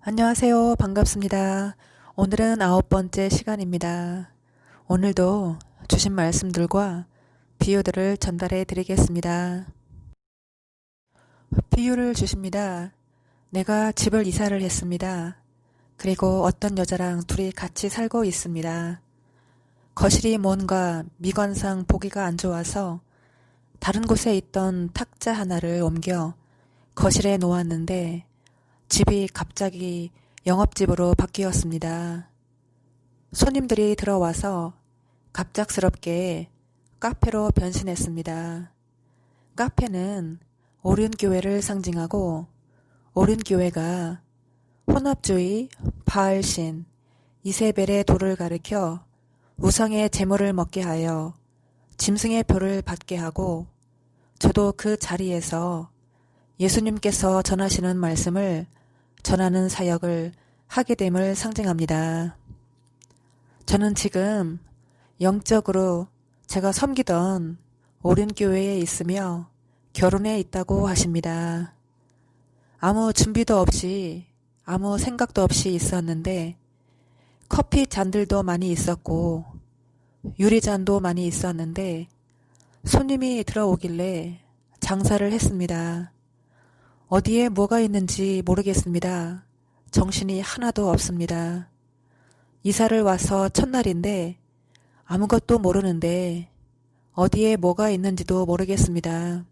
안녕하세요. 반갑습니다. 오늘은 9번째 시간입니다. 오늘도 주신 말씀들과 비유들을 전달해 드리겠습니다. 비유를 주십니다. 내가 집을 이사를 했습니다. 그리고 어떤 여자랑 둘이 같이 살고 있습니다. 거실이 뭔가 미관상 보기가 안 좋아서 다른 곳에 있던 탁자 하나를 옮겨 거실에 놓았는데 집이 갑자기 영업집으로 바뀌었습니다. 손님들이 들어와서 갑작스럽게 카페로 변신했습니다. 카페는 오륜교회를 상징하고 오륜교회가 혼합주의, 바알신, 이세벨의 도를 가리켜 우상의 제물을 먹게 하여 짐승의 표를 받게 하고 저도 그 자리에서 예수님께서 전하시는 말씀을 전하는 사역을 하게 됨을 상징합니다. 저는 지금 영적으로 제가 섬기던 오륜교회에 있으며 결혼해 있다고 하십니다. 아무 준비도 없이 아무 생각도 없이 있었는데 커피 잔들도 많이 있었고 유리잔도 많이 있었는데 손님이 들어오길래 장사를 했습니다. 어디에 뭐가 있는지 모르겠습니다. 정신이 하나도 없습니다. 이사를 와서 첫날인데 아무것도 모르는데 어디에 뭐가 있는지도 모르겠습니다.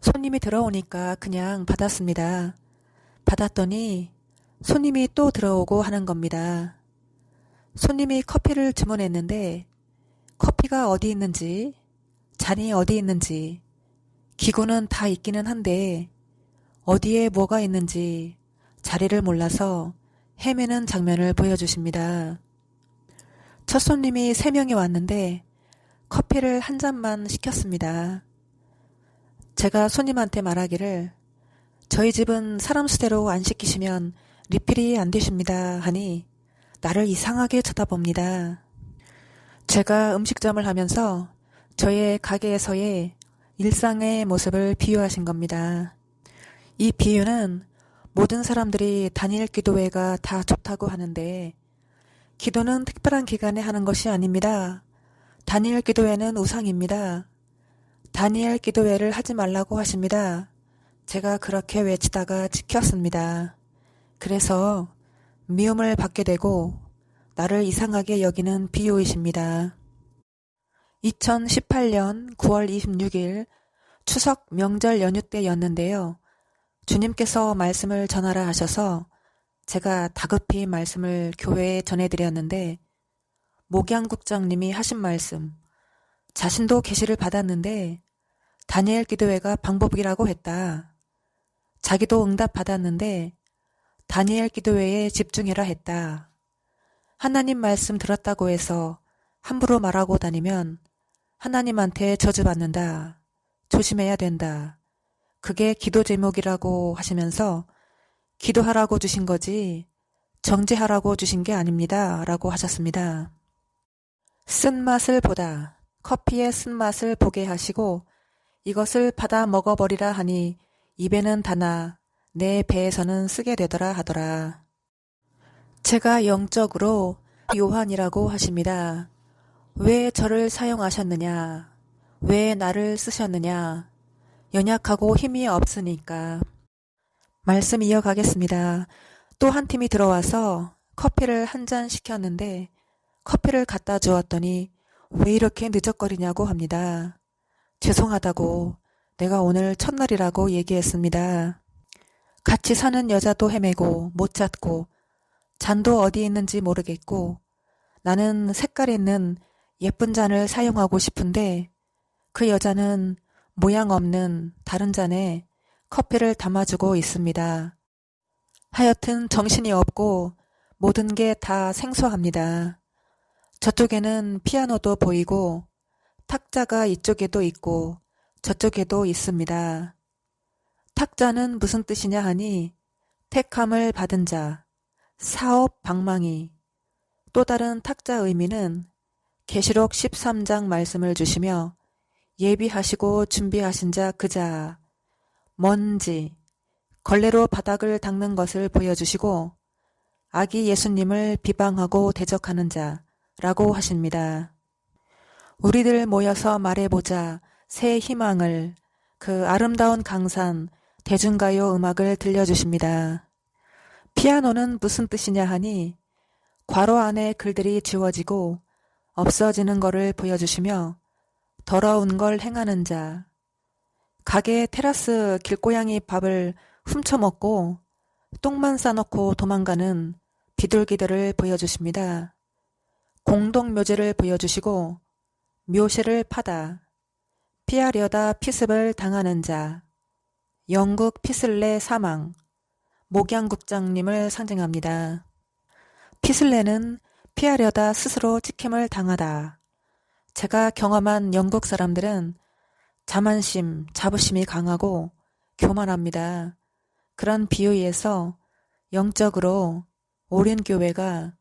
손님이 들어오니까 그냥 받았습니다. 받았더니 손님이 또 들어오고 하는 겁니다. 손님이 커피를 주문했는데 커피가 어디 있는지, 잔이 어디 있는지, 기구는 다 있기는 한데 어디에 뭐가 있는지 자리를 몰라서 헤매는 장면을 보여주십니다. 첫 손님이 3명이 왔는데 커피를 한 잔만 시켰습니다. 제가 손님한테 말하기를 저희 집은 사람 수대로 안 시키시면 리필이 안 되십니다 하니 나를 이상하게 쳐다봅니다. 제가 음식점을 하면서 저의 가게에서의 일상의 모습을 비유하신 겁니다. 이 비유는 모든 사람들이 단일 기도회가 다 좋다고 하는데 기도는 특별한 기간에 하는 것이 아닙니다. 단일 기도회는 우상입니다. 다니엘 기도회를 하지 말라고 하십니다. 제가 그렇게 외치다가 지켰습니다. 그래서 미움을 받게 되고 나를 이상하게 여기는 비유이십니다. 2018년 9월 26일 추석 명절 연휴 때였는데요. 주님께서 말씀을 전하라 하셔서 제가 다급히 말씀을 교회에 전해드렸는데 목양국장님이 하신 말씀, 자신도 계시를 받았는데 다니엘 기도회가 방법이라고 했다. 자기도 응답 받았는데 다니엘 기도회에 집중해라 했다. 하나님 말씀 들었다고 해서 함부로 말하고 다니면 하나님한테 저주받는다. 조심해야 된다. 그게 기도 제목이라고 하시면서 기도하라고 주신 거지 정죄하라고 주신 게 아닙니다. 라고 하셨습니다. 쓴맛을 보다 커피의 쓴맛을 보게 하시고 이것을 받아 먹어버리라 하니 입에는 다나 내 배에서는 쓰게 되더라 하더라. 제가 영적으로 요한이라고 하십니다. 왜 저를 사용하셨느냐? 왜 나를 쓰셨느냐? 연약하고 힘이 없으니까. 말씀 이어가겠습니다. 또 한 팀이 들어와서 커피를 한 잔 시켰는데 커피를 갖다 주었더니 왜 이렇게 늦적거리냐고 합니다. 죄송하다고 내가 오늘 첫날이라고 얘기했습니다. 같이 사는 여자도 헤매고 못 찾고 잔도 어디 있는지 모르겠고 나는 색깔 있는 예쁜 잔을 사용하고 싶은데 그 여자는 모양 없는 다른 잔에 커피를 담아주고 있습니다. 하여튼 정신이 없고 모든 게 다 생소합니다. 저쪽에는 피아노도 보이고 탁자가 이쪽에도 있고 저쪽에도 있습니다. 탁자는 무슨 뜻이냐 하니 택함을 받은 자, 사업 방망이. 또 다른 탁자 의미는 계시록 13장 말씀을 주시며 예비하시고 준비하신 자 그자, 먼지, 걸레로 바닥을 닦는 것을 보여주시고 아기 예수님을 비방하고 대적하는 자라고 하십니다. 우리들 모여서 말해보자 새 희망을, 그 아름다운 강산 대중가요 음악을 들려주십니다. 피아노는 무슨 뜻이냐 하니 괄호 안에 글들이 지워지고 없어지는 것을 보여주시며 더러운 걸 행하는 자, 가게 테라스 길고양이 밥을 훔쳐먹고 똥만 싸놓고 도망가는 비둘기들을 보여주십니다. 공동묘지를 보여주시고 묘실을 파다, 피하려다 피습을 당하는 자, 영국 피슬레 사망, 목양국장님을 상징합니다. 피슬레는 피하려다 스스로 찍힘을 당하다. 제가 경험한 영국 사람들은 자만심, 자부심이 강하고 교만합니다. 그런 비유에서 영적으로 오륜교회가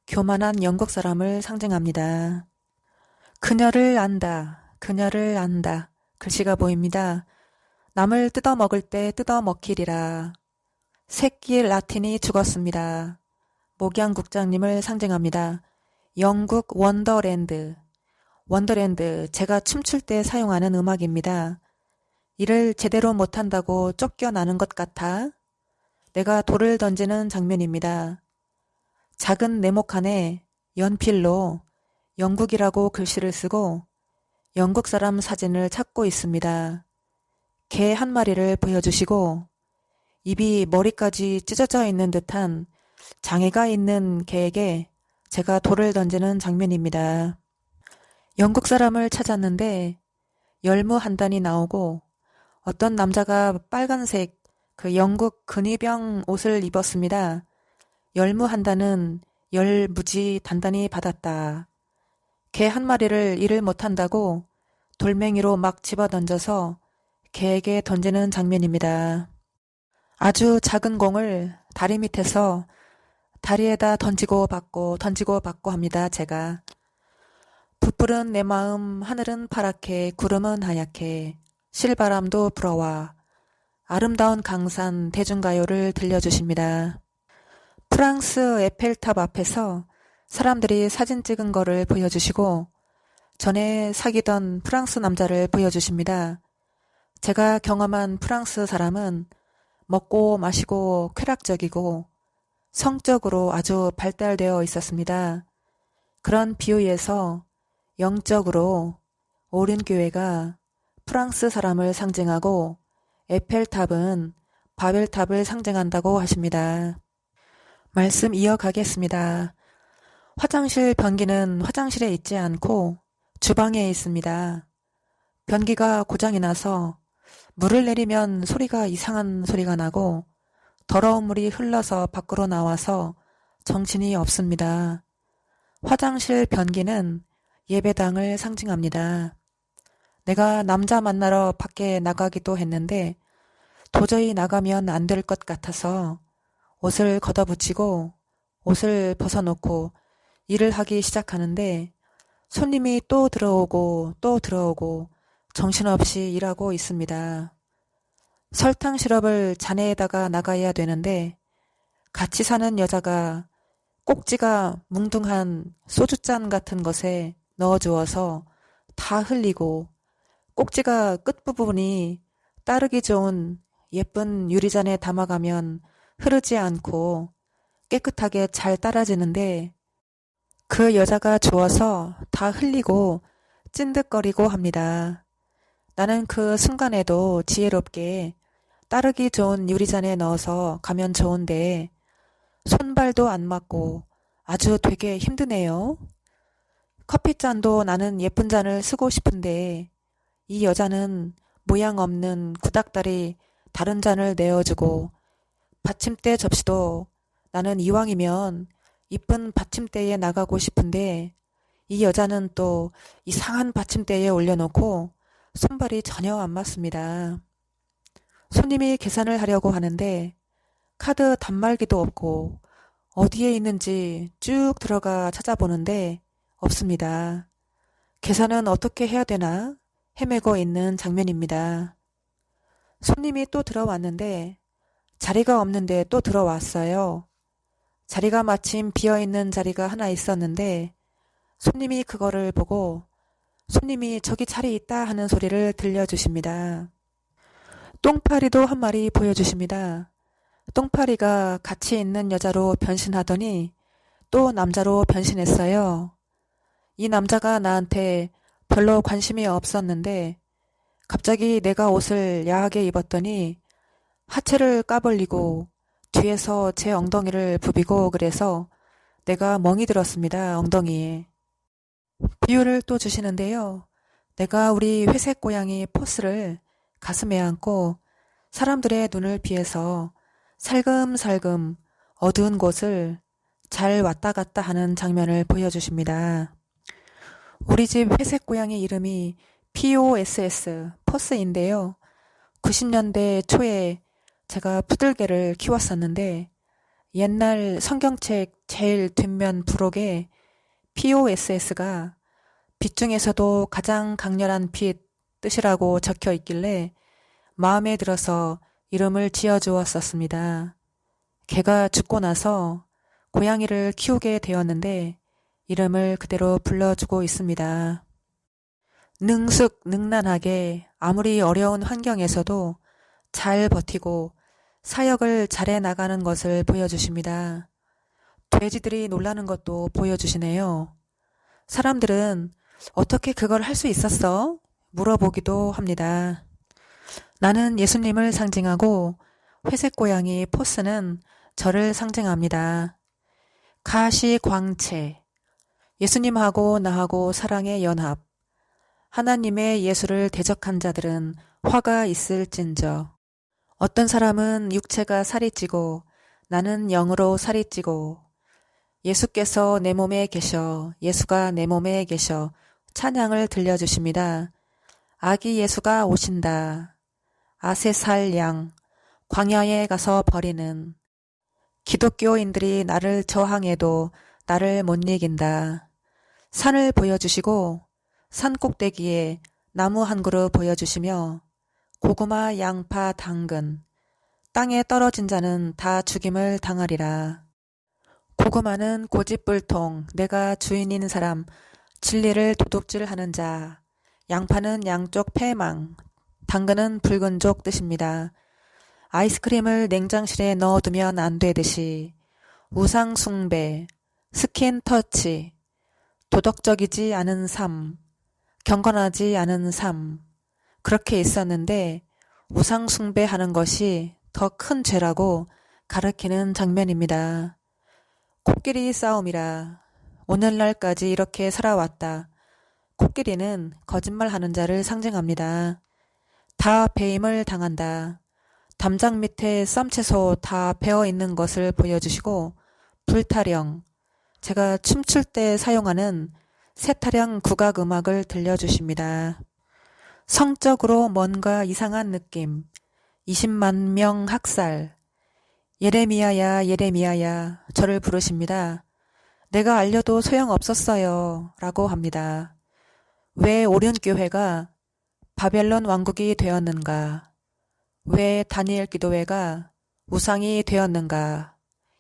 교만한 영국 사람을 상징합니다. 그녀를 안다, 그녀를 안다. 글씨가 보입니다. 남을 뜯어먹을 때 뜯어먹히리라. 새끼 라틴이 죽었습니다. 목양국장님을 상징합니다. 영국 원더랜드. 원더랜드, 제가 춤출 때 사용하는 음악입니다. 일을 제대로 못한다고 쫓겨나는 것 같아 내가 돌을 던지는 장면입니다. 작은 네모칸에 연필로 영국이라고 글씨를 쓰고 영국 사람 사진을 찾고 있습니다. 개 한 마리를 보여주시고 입이 머리까지 찢어져 있는 듯한 장애가 있는 개에게 제가 돌을 던지는 장면입니다. 영국 사람을 찾았는데 열무 한 단이 나오고 어떤 남자가 빨간색 그 영국 근위병 옷을 입었습니다. 열무 한 단은 열무지 단단히 받았다. 개 한 마리를 일을 못한다고 돌멩이로 막 집어던져서 개에게 던지는 장면입니다. 아주 작은 공을 다리 밑에서 다리에다 던지고 받고 합니다. 제가. 부풀은 내 마음 하늘은 파랗게 구름은 하얗게 실바람도 불어와 아름다운 강산 대중가요를 들려주십니다. 프랑스 에펠탑 앞에서 사람들이 사진 찍은 거를 보여주시고 전에 사귀던 프랑스 남자를 보여주십니다. 제가 경험한 프랑스 사람은 먹고 마시고 쾌락적이고 성적으로 아주 발달되어 있었습니다. 그런 비유에서 영적으로 오륜교회가 프랑스 사람을 상징하고 에펠탑은 바벨탑을 상징한다고 하십니다. 말씀 이어가겠습니다. 화장실 변기는 화장실에 있지 않고 주방에 있습니다. 변기가 고장이 나서 물을 내리면 소리가 이상한 소리가 나고 더러운 물이 흘러서 밖으로 나와서 정신이 없습니다. 화장실 변기는 예배당을 상징합니다. 내가 남자 만나러 밖에 나가기도 했는데 도저히 나가면 안 될 것 같아서 옷을 걷어붙이고 옷을 벗어놓고 일을 하기 시작하는데 손님이 또 들어오고 정신없이 일하고 있습니다. 설탕 시럽을 잔에다가 나가야 되는데 같이 사는 여자가 꼭지가 뭉둥한 소주잔 같은 것에 넣어주어서 다 흘리고 꼭지가 끝부분이 따르기 좋은 예쁜 유리잔에 담아가면 흐르지 않고 깨끗하게 잘 따라지는데 그 여자가 주워서 다 흘리고 찐득거리고 합니다. 나는 그 순간에도 지혜롭게 따르기 좋은 유리잔에 넣어서 가면 좋은데 손발도 안 맞고 아주 되게 힘드네요. 커피잔도 나는 예쁜 잔을 쓰고 싶은데 이 여자는 모양 없는 구닥다리 다른 잔을 내어주고 받침대 접시도 나는 이왕이면 이쁜 받침대에 나가고 싶은데 이 여자는 또 이상한 받침대에 올려놓고 손발이 전혀 안 맞습니다. 손님이 계산을 하려고 하는데 카드 단말기도 없고 어디에 있는지 쭉 들어가 찾아보는데 없습니다. 계산은 어떻게 해야 되나 헤매고 있는 장면입니다. 손님이 또 들어왔는데 자리가 없는데 또 들어왔어요. 자리가 마침 비어있는 자리가 하나 있었는데 손님이 그거를 보고 손님이 저기 자리 있다 하는 소리를 들려주십니다. 똥파리도 한 마리 보여주십니다. 똥파리가 같이 있는 여자로 변신하더니 또 남자로 변신했어요. 이 남자가 나한테 별로 관심이 없었는데 갑자기 내가 옷을 야하게 입었더니 하체를 까벌리고 뒤에서 제 엉덩이를 부비고 그래서 내가 멍이 들었습니다. 엉덩이에. 비유를 또 주시는데요. 내가 우리 회색 고양이 포스를 가슴에 안고 사람들의 눈을 피해서 살금살금 어두운 곳을 잘 왔다 갔다 하는 장면을 보여주십니다. 우리 집 회색 고양이 이름이 POSS, 포스인데요. 90년대 초에 제가 푸들개를 키웠었는데 옛날 성경책 제일 뒷면 부록에 POSS가 빛 중에서도 가장 강렬한 빛 뜻이라고 적혀 있길래 마음에 들어서 이름을 지어주었었습니다. 걔가 죽고 나서 고양이를 키우게 되었는데 이름을 그대로 불러주고 있습니다. 능숙능란하게 아무리 어려운 환경에서도 잘 버티고 사역을 잘해 나가는 것을 보여주십니다. 돼지들이 놀라는 것도 보여주시네요. 사람들은 어떻게 그걸 할 수 있었어? 물어보기도 합니다. 나는 예수님을 상징하고 회색 고양이 포스는 저를 상징합니다. 가시광채, 예수님하고 나하고 사랑의 연합, 하나님의 예수를 대적한 자들은 화가 있을진저. 어떤 사람은 육체가 살이 찌고 나는 영으로 살이 찌고 예수께서 내 몸에 계셔 예수가 내 몸에 계셔 찬양을 들려주십니다. 아기 예수가 오신다. 아세살 양 광야에 가서 버리는 기독교인들이 나를 저항해도 나를 못 이긴다. 산을 보여주시고 산 꼭대기에 나무 한 그루 보여주시며 고구마, 양파, 당근 땅에 떨어진 자는 다 죽임을 당하리라. 고구마는 고집불통 내가 주인인 사람 진리를 도둑질하는 자, 양파는 양쪽 패망, 당근은 붉은 족 뜻입니다. 아이스크림을 냉장실에 넣어두면 안 되듯이 우상 숭배, 스킨 터치, 도덕적이지 않은 삶, 경건하지 않은 삶 그렇게 있었는데 우상 숭배하는 것이 더 큰 죄라고 가르치는 장면입니다. 코끼리 싸움이라 오늘날까지 이렇게 살아왔다. 코끼리는 거짓말하는 자를 상징합니다. 다 배임을 당한다. 담장 밑에 쌈채소 다 베어있는 것을 보여주시고 불타령, 제가 춤출 때 사용하는 세타령 국악음악을 들려주십니다. 성적으로 뭔가 이상한 느낌, 20만 명 학살, 예레미야야 예레미야야 저를 부르십니다. 내가 알려도 소용없었어요 라고 합니다. 왜 오륜교회가 바벨론 왕국이 되었는가? 왜 다니엘 기도회가 우상이 되었는가?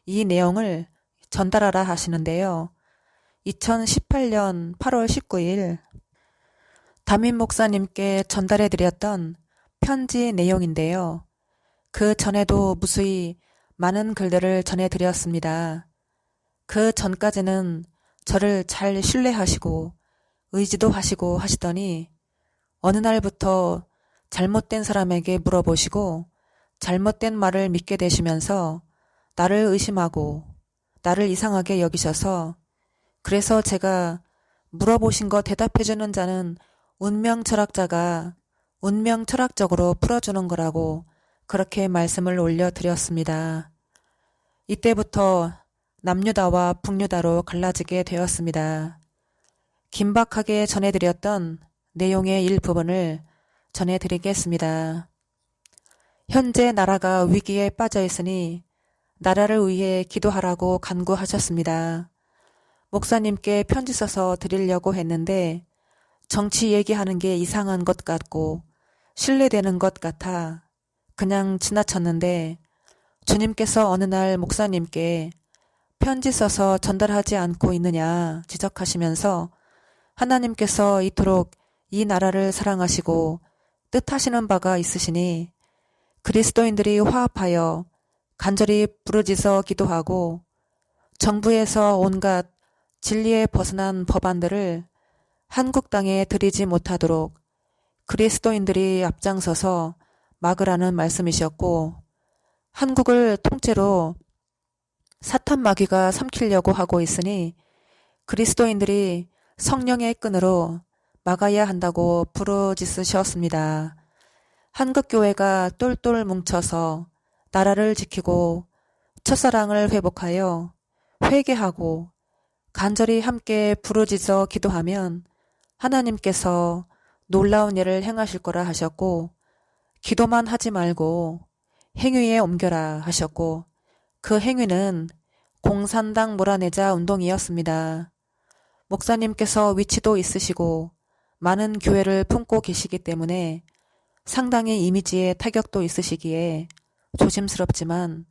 이 내용을 전달하라 하시는데요. 2018년 8월 19일 담임 목사님께 전달해드렸던 편지 내용인데요. 그 전에도 무수히 많은 글들을 전해드렸습니다. 그 전까지는 저를 잘 신뢰하시고 의지도 하시고 하시더니 어느 날부터 잘못된 사람에게 물어보시고 잘못된 말을 믿게 되시면서 나를 의심하고 나를 이상하게 여기셔서 그래서 제가 물어보신 거 대답해주는 자는 운명 철학자가 운명 철학적으로 풀어주는 거라고 그렇게 말씀을 올려드렸습니다. 이때부터 남유다와 북유다로 갈라지게 되었습니다. 긴박하게 전해드렸던 내용의 일부분을 전해드리겠습니다. 현재 나라가 위기에 빠져 있으니 나라를 위해 기도하라고 간구하셨습니다. 목사님께 편지 써서 드리려고 했는데 정치 얘기하는 게 이상한 것 같고 신뢰되는 것 같아 그냥 지나쳤는데 주님께서 어느 날 목사님께 편지 써서 전달하지 않고 있느냐 지적하시면서 하나님께서 이토록 이 나라를 사랑하시고 뜻하시는 바가 있으시니 그리스도인들이 화합하여 간절히 부르짖어 기도하고 정부에서 온갖 진리에 벗어난 법안들을 한국 땅에 들이지 못하도록 그리스도인들이 앞장서서 막으라는 말씀이셨고, 한국을 통째로 사탄 마귀가 삼키려고 하고 있으니 그리스도인들이 성령의 끈으로 막아야 한다고 부르짖으셨습니다. 한국교회가 똘똘 뭉쳐서 나라를 지키고 첫사랑을 회복하여 회개하고 간절히 함께 부르짖어 기도하면 하나님께서 놀라운 일을 행하실 거라 하셨고, 기도만 하지 말고 행위에 옮겨라 하셨고, 그 행위는 공산당 몰아내자 운동이었습니다. 목사님께서 위치도 있으시고 많은 교회를 품고 계시기 때문에 상당히 이미지에 타격도 있으시기에 조심스럽지만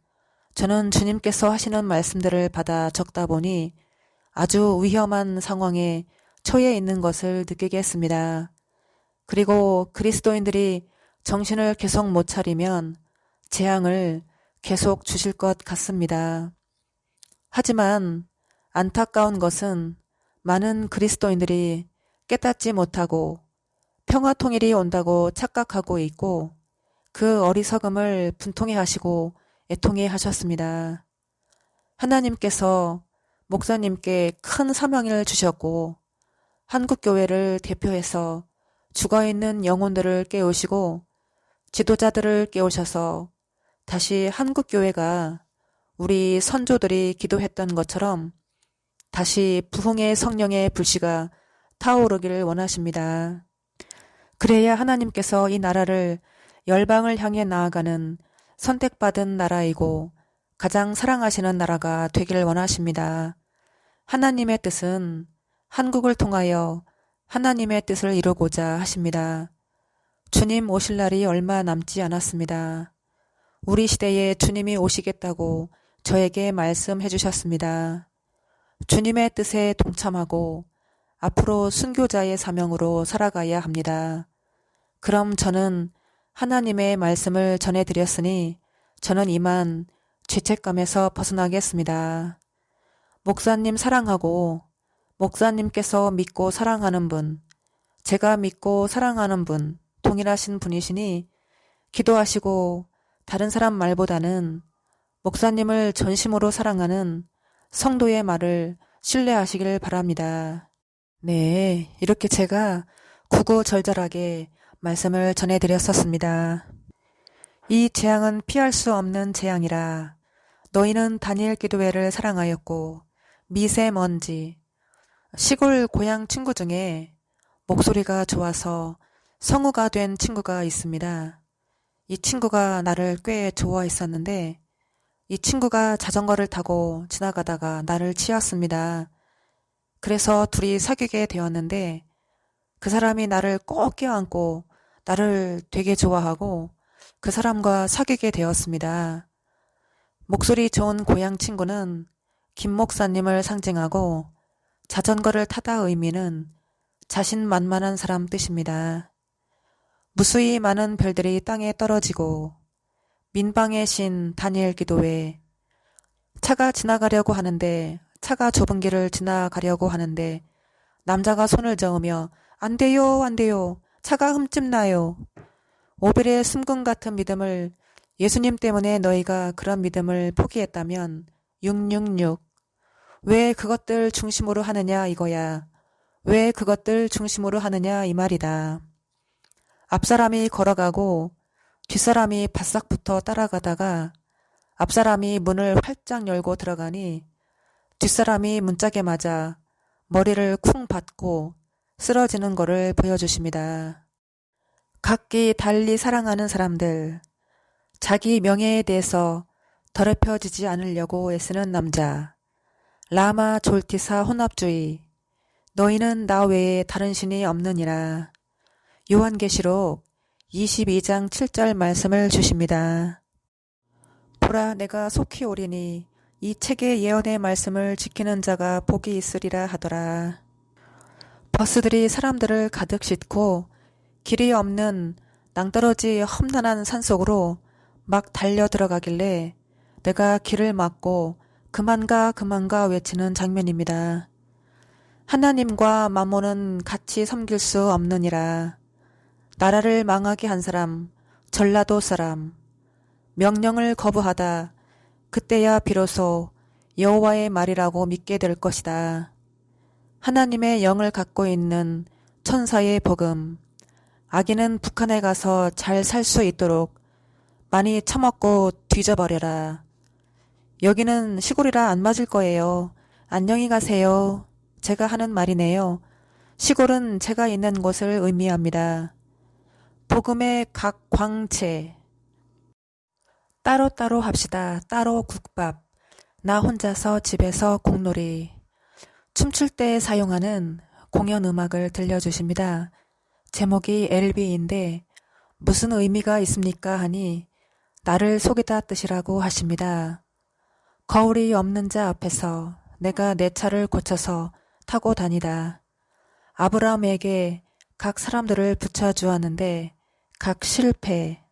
저는 주님께서 하시는 말씀들을 받아 적다 보니 아주 위험한 상황에 처해 있는 것을 느끼게 했습니다. 그리고 그리스도인들이 정신을 계속 못 차리면 재앙을 계속 주실 것 같습니다. 하지만 안타까운 것은 많은 그리스도인들이 깨닫지 못하고 평화통일이 온다고 착각하고 있고 그 어리석음을 분통해 하시고 애통해 하셨습니다. 하나님께서 목사님께 큰 사명을 주셨고 한국교회를 대표해서 죽어있는 영혼들을 깨우시고 지도자들을 깨우셔서 다시 한국교회가 우리 선조들이 기도했던 것처럼 다시 부흥의 성령의 불씨가 타오르기를 원하십니다. 그래야 하나님께서 이 나라를 열방을 향해 나아가는 선택받은 나라이고 가장 사랑하시는 나라가 되기를 원하십니다. 하나님의 뜻은 한국을 통하여 하나님의 뜻을 이루고자 하십니다. 주님 오실 날이 얼마 남지 않았습니다. 우리 시대에 주님이 오시겠다고 저에게 말씀해 주셨습니다. 주님의 뜻에 동참하고 앞으로 순교자의 사명으로 살아가야 합니다. 그럼 저는 하나님의 말씀을 전해드렸으니 저는 이만 죄책감에서 벗어나겠습니다. 목사님 사랑하고 목사님께서 믿고 사랑하는 분, 제가 믿고 사랑하는 분, 동일하신 분이시니 기도하시고 다른 사람 말보다는 목사님을 전심으로 사랑하는 성도의 말을 신뢰하시길 바랍니다. 네, 이렇게 제가 구구절절하게 말씀을 전해드렸었습니다. 이 재앙은 피할 수 없는 재앙이라 너희는 다니엘 기도회를 사랑하였고 미세먼지, 시골 고향 친구 중에 목소리가 좋아서 성우가 된 친구가 있습니다. 이 친구가 나를 꽤 좋아했었는데 이 친구가 자전거를 타고 지나가다가 나를 치었습니다. 그래서 둘이 사귀게 되었는데 그 사람이 나를 꼭 껴안고 나를 되게 좋아하고 그 사람과 사귀게 되었습니다. 목소리 좋은 고향 친구는 김 목사님을 상징하고 자전거를 타다 의미는 자신만만한 사람 뜻입니다. 무수히 많은 별들이 땅에 떨어지고 민방의 신 다니엘 기도회, 차가 지나가려고 하는데 차가 좁은 길을 지나가려고 하는데 남자가 손을 저으며 안 돼요, 안 돼요. 차가 흠집나요. 오빌의 숨금 같은 믿음을 예수님 때문에 너희가 그런 믿음을 포기했다면 666. 왜 그것들 중심으로 하느냐 이거야. 왜 그것들 중심으로 하느냐 이 말이다. 앞사람이 걸어가고 뒷사람이 바싹 붙어 따라가다가 앞사람이 문을 활짝 열고 들어가니 뒷사람이 문짝에 맞아 머리를 쿵 받고 쓰러지는 것을 보여주십니다. 각기 달리 사랑하는 사람들, 자기 명예에 대해서 더럽혀지지 않으려고 애쓰는 남자, 라마 졸티사 혼합주의, 너희는 나 외에 다른 신이 없느니라. 요한계시록 22장 7절 말씀을 주십니다. 보라, 내가 속히 오리니 이 책의 예언의 말씀을 지키는 자가 복이 있으리라 하더라. 버스들이 사람들을 가득 싣고 길이 없는 낭떠러지 험난한 산속으로 막 달려 들어가길래 내가 길을 막고 그만 가 외치는 장면입니다. 하나님과 마몬은 같이 섬길 수 없느니라. 나라를 망하게 한 사람, 전라도 사람, 명령을 거부하다 그때야 비로소 여호와의 말이라고 믿게 될 것이다. 하나님의 영을 갖고 있는 천사의 복음, 아기는 북한에 가서 잘 살 수 있도록 많이 처먹고 뒤져버려라. 여기는 시골이라 안 맞을 거예요. 안녕히 가세요. 제가 하는 말이네요. 시골은 제가 있는 곳을 의미합니다. 복음의 각 광채. 따로따로 합시다. 따로 국밥. 나 혼자서 집에서 공놀이. 춤출 때 사용하는 공연 음악을 들려주십니다. 제목이 LB인데 무슨 의미가 있습니까 하니 나를 속이다 뜻이라고 하십니다. 거울이 없는 자 앞에서 내가 내 차를 고쳐서 타고 다니다. 아브라함에게 각 사람들을 붙여주었는데 각 실패.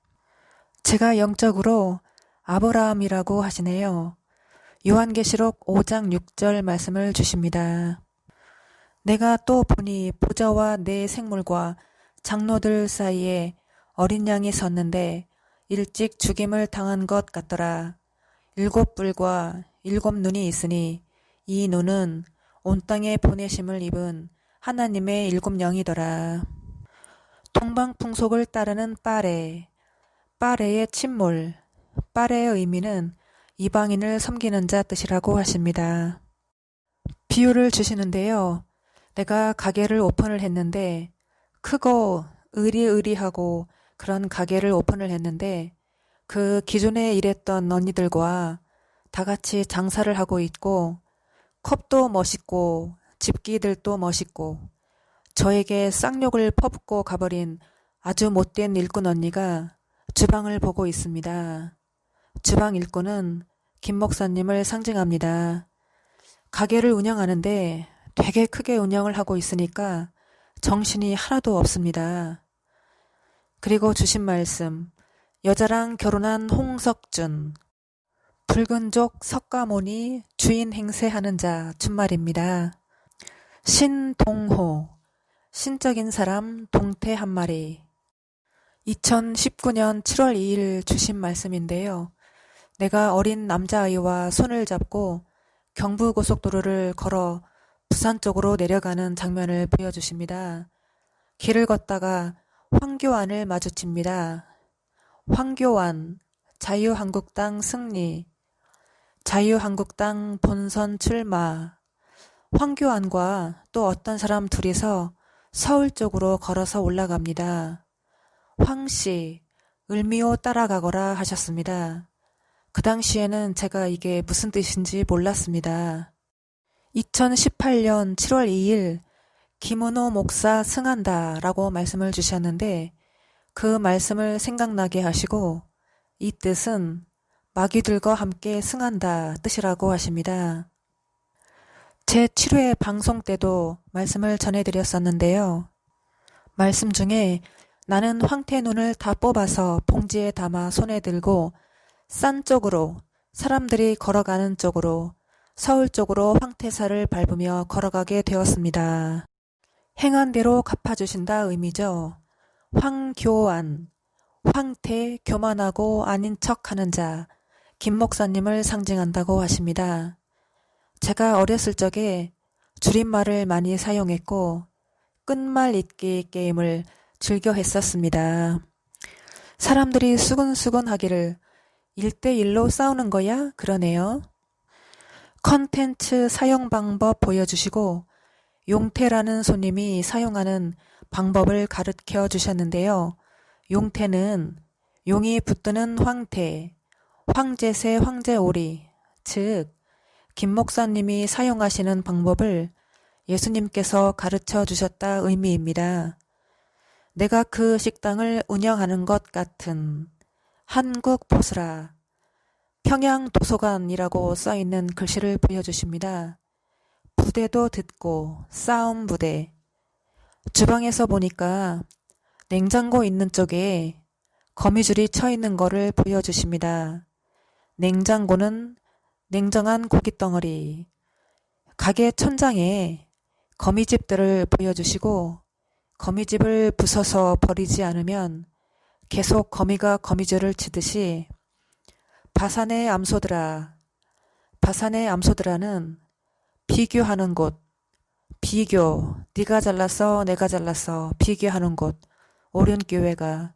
제가 영적으로 아브라함이라고 하시네요. 요한계시록 5장 6절 말씀을 주십니다. 내가 또 보니 보좌와 네 생물과 장로들 사이에 어린 양이 섰는데 일찍 죽임을 당한 것 같더라. 7뿔과 7눈이 있으니 이 눈은 온 땅에 보내심을 입은 하나님의 7영이더라. 동방풍속을 따르는 빠레, 빠레의 침몰, 빠레의 의미는 이방인을 섬기는 자 뜻이라고 하십니다. 비유를 주시는데요. 내가 가게를 오픈을 했는데 크고 의리의리하고 그런 가게를 오픈을 했는데 그 기존에 일했던 언니들과 다 같이 장사를 하고 있고 컵도 멋있고 집기들도 멋있고 저에게 쌍욕을 퍼붓고 가버린 아주 못된 일꾼 언니가 주방을 보고 있습니다. 주방 일꾼은 김 목사님을 상징합니다. 가게를 운영하는데 되게 크게 운영을 하고 있으니까 정신이 하나도 없습니다. 그리고 주신 말씀, 여자랑 결혼한 홍석준, 붉은족 석가모니 주인 행세하는 자 준말입니다. 신동호, 신적인 사람 동태 한 마리. 2019년 7월 2일 주신 말씀인데요. 내가 어린 남자아이와 손을 잡고 경부고속도로를 걸어 부산 쪽으로 내려가는 장면을 보여주십니다. 길을 걷다가 황교안을 마주칩니다. 황교안, 자유한국당 승리, 자유한국당 본선 출마. 황교안과 또 어떤 사람 둘이서 서울 쪽으로 걸어서 올라갑니다. 황씨, 을미호 따라가거라 하셨습니다. 그 당시에는 제가 이게 무슨 뜻인지 몰랐습니다. 2018년 7월 2일 김은호 목사 승한다 라고 말씀을 주셨는데 그 말씀을 생각나게 하시고 이 뜻은 마귀들과 함께 승한다 뜻이라고 하십니다. 제 7회 방송 때도 말씀을 전해드렸었는데요. 말씀 중에 나는 황태눈을 다 뽑아서 봉지에 담아 손에 들고 산 쪽으로 사람들이 걸어가는 쪽으로 서울 쪽으로 황태사를 밟으며 걸어가게 되었습니다. 행한 대로 갚아주신다 의미죠. 황교안, 황태 교만하고 아닌 척하는 자, 김 목사님을 상징한다고 하십니다. 제가 어렸을 적에 줄임말을 많이 사용했고 끝말 잇기 게임을 즐겨 했었습니다. 사람들이 수근수근 하기를 1대1로 싸우는 거야? 그러네요. 컨텐츠 사용 방법 보여주시고 용태라는 손님이 사용하는 방법을 가르쳐 주셨는데요. 용태는 용이 붙드는 황태, 황제새 황제오리, 즉 김 목사님이 사용하시는 방법을 예수님께서 가르쳐 주셨다 의미입니다. 내가 그 식당을 운영하는 것 같은 한국 보스라, 평양도서관이라고 써있는 글씨를 보여주십니다. 부대도 듣고 싸움 부대. 주방에서 보니까 냉장고 있는 쪽에 거미줄이 쳐 있는 거를 보여주십니다. 냉장고는 냉정한 고깃덩어리. 가게 천장에 거미집들을 보여주시고 거미집을 부숴서 버리지 않으면 계속 거미가 거미줄을 치듯이 바산의 암소들아, 바산의 암소들아는 비교하는 곳, 비교, 네가 잘났어 내가 잘났어 비교하는 곳, 오륜교회가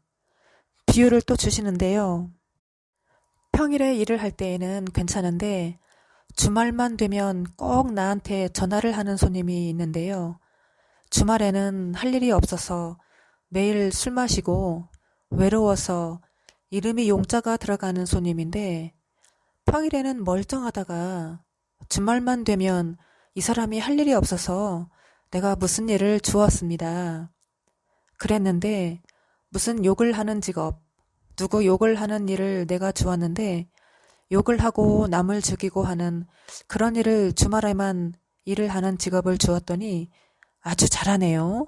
비유를 또 주시는데요. 평일에 일을 할 때에는 괜찮은데 주말만 되면 꼭 나한테 전화를 하는 손님이 있는데요. 주말에는 할 일이 없어서 매일 술 마시고 외로워서 이름이 용자가 들어가는 손님인데 평일에는 멀쩡하다가 주말만 되면 이 사람이 할 일이 없어서 내가 무슨 일을 주었습니다. 그랬는데 무슨 욕을 하는 직업, 누구 욕을 하는 일을 내가 주었는데 욕을 하고 남을 죽이고 하는 그런 일을 주말에만 일을 하는 직업을 주었더니 아주 잘하네요.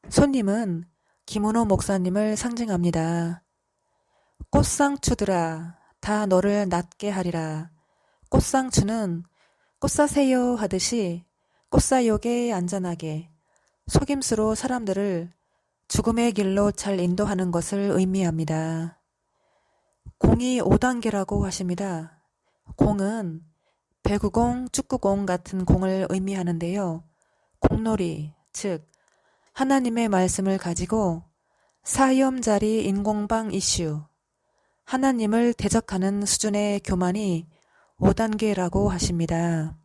손님은 김은호 목사님을 상징합니다. 꽃상추들아 다 너를 낫게 하리라. 꽃상추는 꽃사세요 하듯이 꽃사욕에 안전하게 속임수로 사람들을 죽음의 길로 잘 인도하는 것을 의미합니다. 공이 5단계라고 하십니다. 공은 배구공, 축구공 같은 공을 의미하는데요. 공놀이, 즉 하나님의 말씀을 가지고 사이엄자리 인공방 이슈, 하나님을 대적하는 수준의 교만이 5단계라고 하십니다.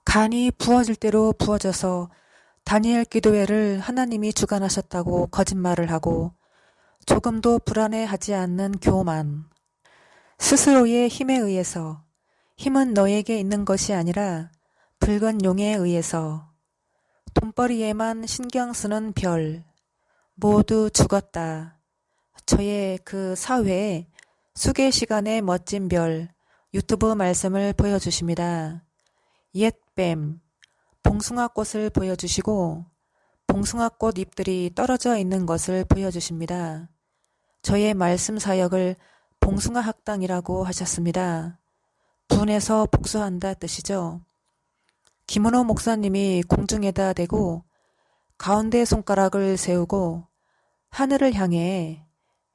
간이 부어질 대로 부어져서 다니엘 기도회를 하나님이 주관하셨다고 거짓말을 하고 조금도 불안해하지 않는 교만, 스스로의 힘에 의해서 힘은 너에게 있는 것이 아니라 붉은 용에 의해서 돈벌이에만 신경 쓰는 별, 모두 죽었다. 저의 그 사회에 수계 시간의 멋진 별, 유튜브 말씀을 보여주십니다. 옛뱀, 봉숭아꽃을 보여주시고 봉숭아꽃 잎들이 떨어져 있는 것을 보여주십니다. 저의 말씀 사역을 봉숭아 학당이라고 하셨습니다. 분해서 복수한다 뜻이죠. 김은호 목사님이 공중에다 대고 가운데 손가락을 세우고 하늘을 향해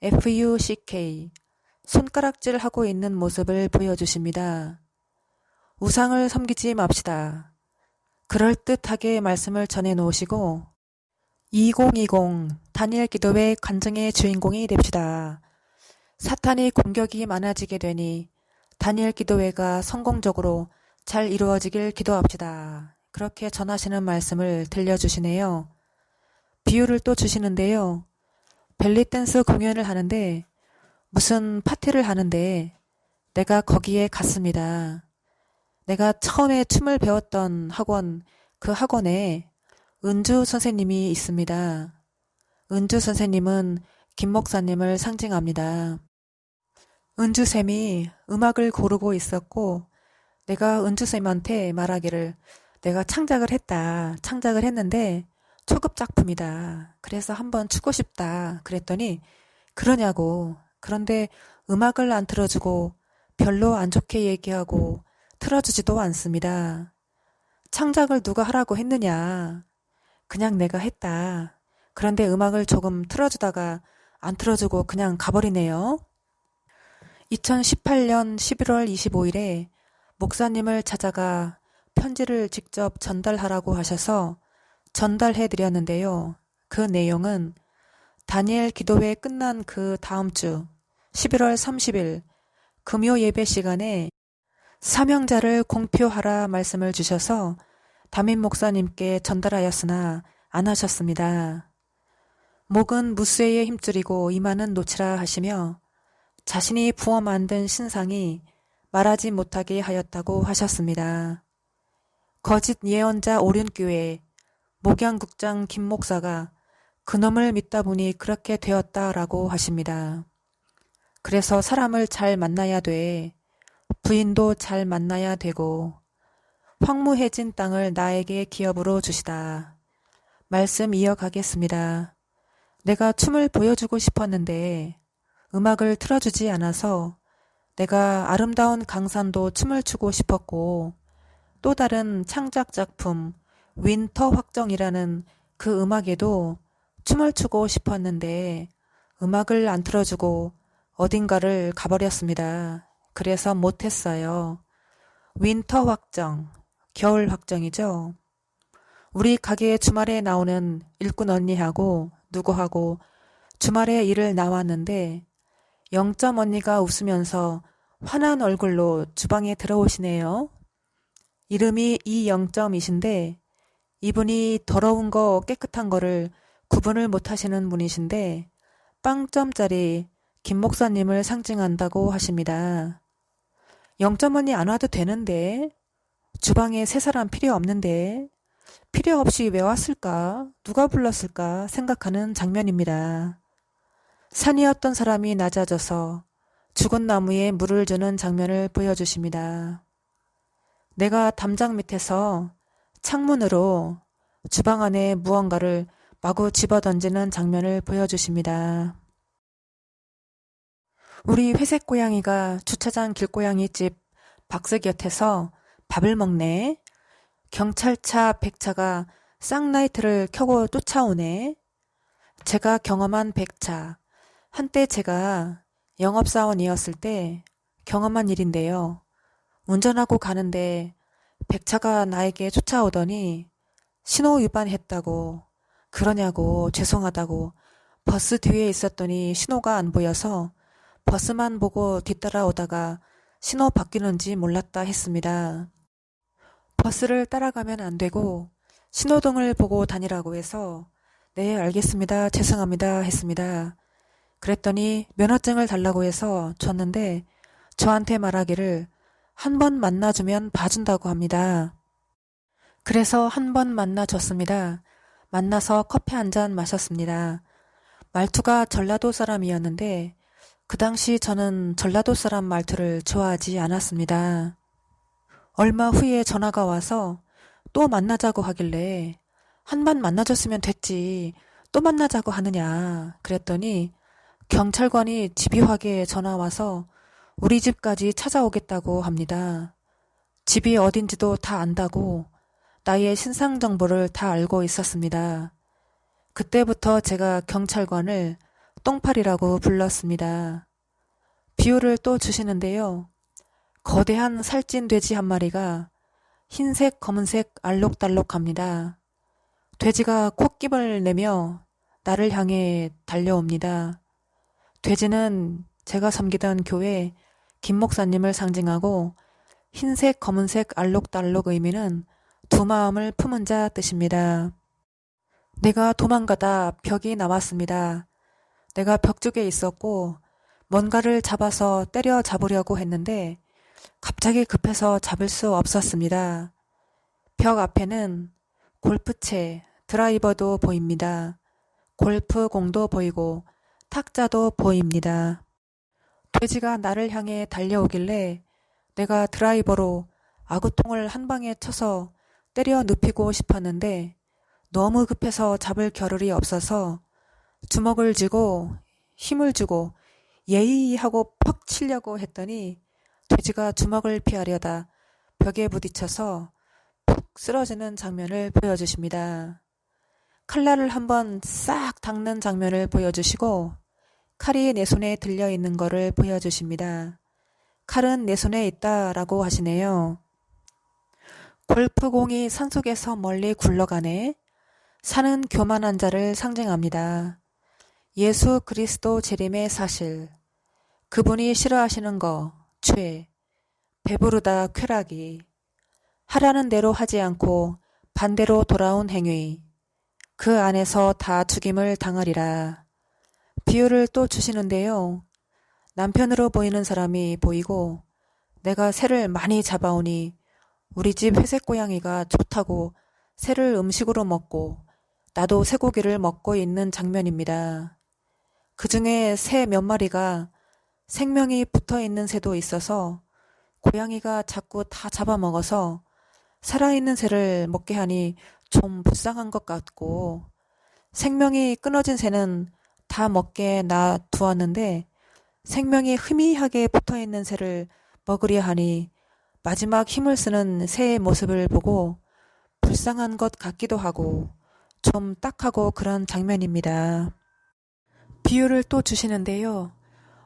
FUCK 손가락질 하고 있는 모습을 보여주십니다. 우상을 섬기지 맙시다. 그럴듯하게 말씀을 전해 놓으시고 2020 다니엘 기도회 간증의 주인공이 됩시다. 사탄의 공격이 많아지게 되니 다니엘 기도회가 성공적으로 잘 이루어지길 기도합시다. 그렇게 전하시는 말씀을 들려주시네요. 비유를 또 주시는데요. 벨리댄스 공연을 하는데 무슨 파티를 하는데 내가 거기에 갔습니다. 내가 처음에 춤을 배웠던 학원, 그 학원에 은주 선생님이 있습니다. 은주 선생님은 김 목사님을 상징합니다. 은주쌤이 음악을 고르고 있었고 내가 은주쌤한테 말하기를 내가 창작을 했다. 창작을 했는데 초급 작품이다. 그래서 한번 추고 싶다. 그랬더니 그러냐고. 그런데 음악을 안 틀어주고 별로 안 좋게 얘기하고 틀어주지도 않습니다. 창작을 누가 하라고 했느냐. 그냥 내가 했다. 그런데 음악을 조금 틀어주다가 안 틀어주고 그냥 가버리네요. 2018년 11월 25일에 목사님을 찾아가 편지를 직접 전달하라고 하셔서 전달해 드렸는데요. 그 내용은 다니엘 기도회 끝난 그 다음 주 11월 30일 금요 예배 시간에 사명자를 공표하라 말씀을 주셔서 담임 목사님께 전달하였으나 안 하셨습니다. 목은 무쇠에 힘줄이고 이마는 놓치라 하시며 자신이 부어 만든 신상이 말하지 못하게 하였다고 하셨습니다. 거짓 예언자 오륜교회 목양국장 김 목사가 그놈을 믿다 보니 그렇게 되었다라고 하십니다. 그래서 사람을 잘 만나야 돼. 부인도 잘 만나야 되고, 황무해진 땅을 나에게 기업으로 주시다. 말씀 이어가겠습니다. 내가 춤을 보여주고 싶었는데 음악을 틀어주지 않아서 내가 아름다운 강산도 춤을 추고 싶었고 또 다른 창작 작품 윈터 확정이라는 그 음악에도 춤을 추고 싶었는데 음악을 안 틀어주고 어딘가를 가버렸습니다. 그래서 못했어요. 윈터 확정, 겨울 확정이죠. 우리 가게 주말에 나오는 일꾼 언니하고 누구하고 주말에 일을 나왔는데 영점 언니가 웃으면서 환한 얼굴로 주방에 들어오시네요. 이름이 이영점이신데 이분이 더러운 거 깨끗한 거를 구분을 못하시는 분이신데 빵점짜리 김 목사님을 상징한다고 하십니다. 영점 언니 안 와도 되는데 주방에 세 사람 필요 없는데 필요 없이 왜 왔을까? 누가 불렀을까? 생각하는 장면입니다. 산이었던 사람이 낮아져서 죽은 나무에 물을 주는 장면을 보여주십니다. 내가 담장 밑에서 창문으로 주방 안에 무언가를 마구 집어던지는 장면을 보여주십니다. 우리 회색 고양이가 주차장 길고양이 집 박스 곁에서 밥을 먹네. 경찰차 백차가 쌍라이트를 켜고 쫓아오네. 제가 경험한 백차. 한때 제가 영업사원이었을 때 경험한 일인데요. 운전하고 가는데 백차가 나에게 쫓아오더니 신호 위반했다고 그러냐고 죄송하다고 버스 뒤에 있었더니 신호가 안 보여서 버스만 보고 뒤따라오다가 신호 바뀌는지 몰랐다 했습니다. 버스를 따라가면 안 되고 신호등을 보고 다니라고 해서 네 알겠습니다 죄송합니다 했습니다. 그랬더니 면허증을 달라고 해서 줬는데 저한테 말하기를 한 번 만나주면 봐준다고 합니다. 그래서 한 번 만나줬습니다. 만나서 커피 한 잔 마셨습니다. 말투가 전라도 사람이었는데 그 당시 저는 전라도 사람 말투를 좋아하지 않았습니다. 얼마 후에 전화가 와서 또 만나자고 하길래 한 번 만나줬으면 됐지 또 만나자고 하느냐 그랬더니 경찰관이 집요하게 전화 와서 우리 집까지 찾아오겠다고 합니다. 집이 어딘지도 다 안다고 나의 신상 정보를 다 알고 있었습니다. 그때부터 제가 경찰관을 똥파리라고 불렀습니다. 비유를 또 주시는데요. 거대한 살찐 돼지 한 마리가 흰색, 검은색 알록달록합니다. 돼지가 콧김을 내며 나를 향해 달려옵니다. 돼지는 제가 섬기던 교회 김 목사님을 상징하고 흰색, 검은색 알록달록 의미는 두 마음을 품은 자 뜻입니다. 내가 도망가다 벽이 나왔습니다. 내가 벽 쪽에 있었고 뭔가를 잡아서 때려 잡으려고 했는데 갑자기 급해서 잡을 수 없었습니다. 벽 앞에는 골프채, 드라이버도 보입니다. 골프공도 보이고 탁자도 보입니다. 돼지가 나를 향해 달려오길래 내가 드라이버로 아구통을 한 방에 쳐서 때려 눕히고 싶었는데 너무 급해서 잡을 겨를이 없어서 주먹을 쥐고 힘을 주고 예이 하고 퍽 치려고 했더니 돼지가 주먹을 피하려다 벽에 부딪혀서 푹 쓰러지는 장면을 보여주십니다. 칼날을 한번 싹 닦는 장면을 보여주시고 칼이 내 손에 들려있는 거를 보여주십니다. 칼은 내 손에 있다라고 하시네요. 골프공이 산속에서 멀리 굴러가네. 산은 교만한 자를 상징합니다. 예수 그리스도 재림의 사실, 그분이 싫어하시는 거, 죄, 배부르다 쾌락이, 하라는 대로 하지 않고 반대로 돌아온 행위, 그 안에서 다 죽임을 당하리라. 비유를 또 주시는데요. 남편으로 보이는 사람이 보이고 내가 새를 많이 잡아오니 우리 집 회색 고양이가 좋다고 새를 음식으로 먹고 나도 쇠고기를 먹고 있는 장면입니다. 그 중에 새 몇 마리가 생명이 붙어 있는 새도 있어서 고양이가 자꾸 다 잡아먹어서 살아있는 새를 먹게 하니 좀 불쌍한 것 같고, 생명이 끊어진 새는 다 먹게 놔두었는데 생명이 희미하게 붙어 있는 새를 먹으려 하니 마지막 힘을 쓰는 새의 모습을 보고 불쌍한 것 같기도 하고 좀 딱하고 그런 장면입니다. 비유를 또 주시는데요.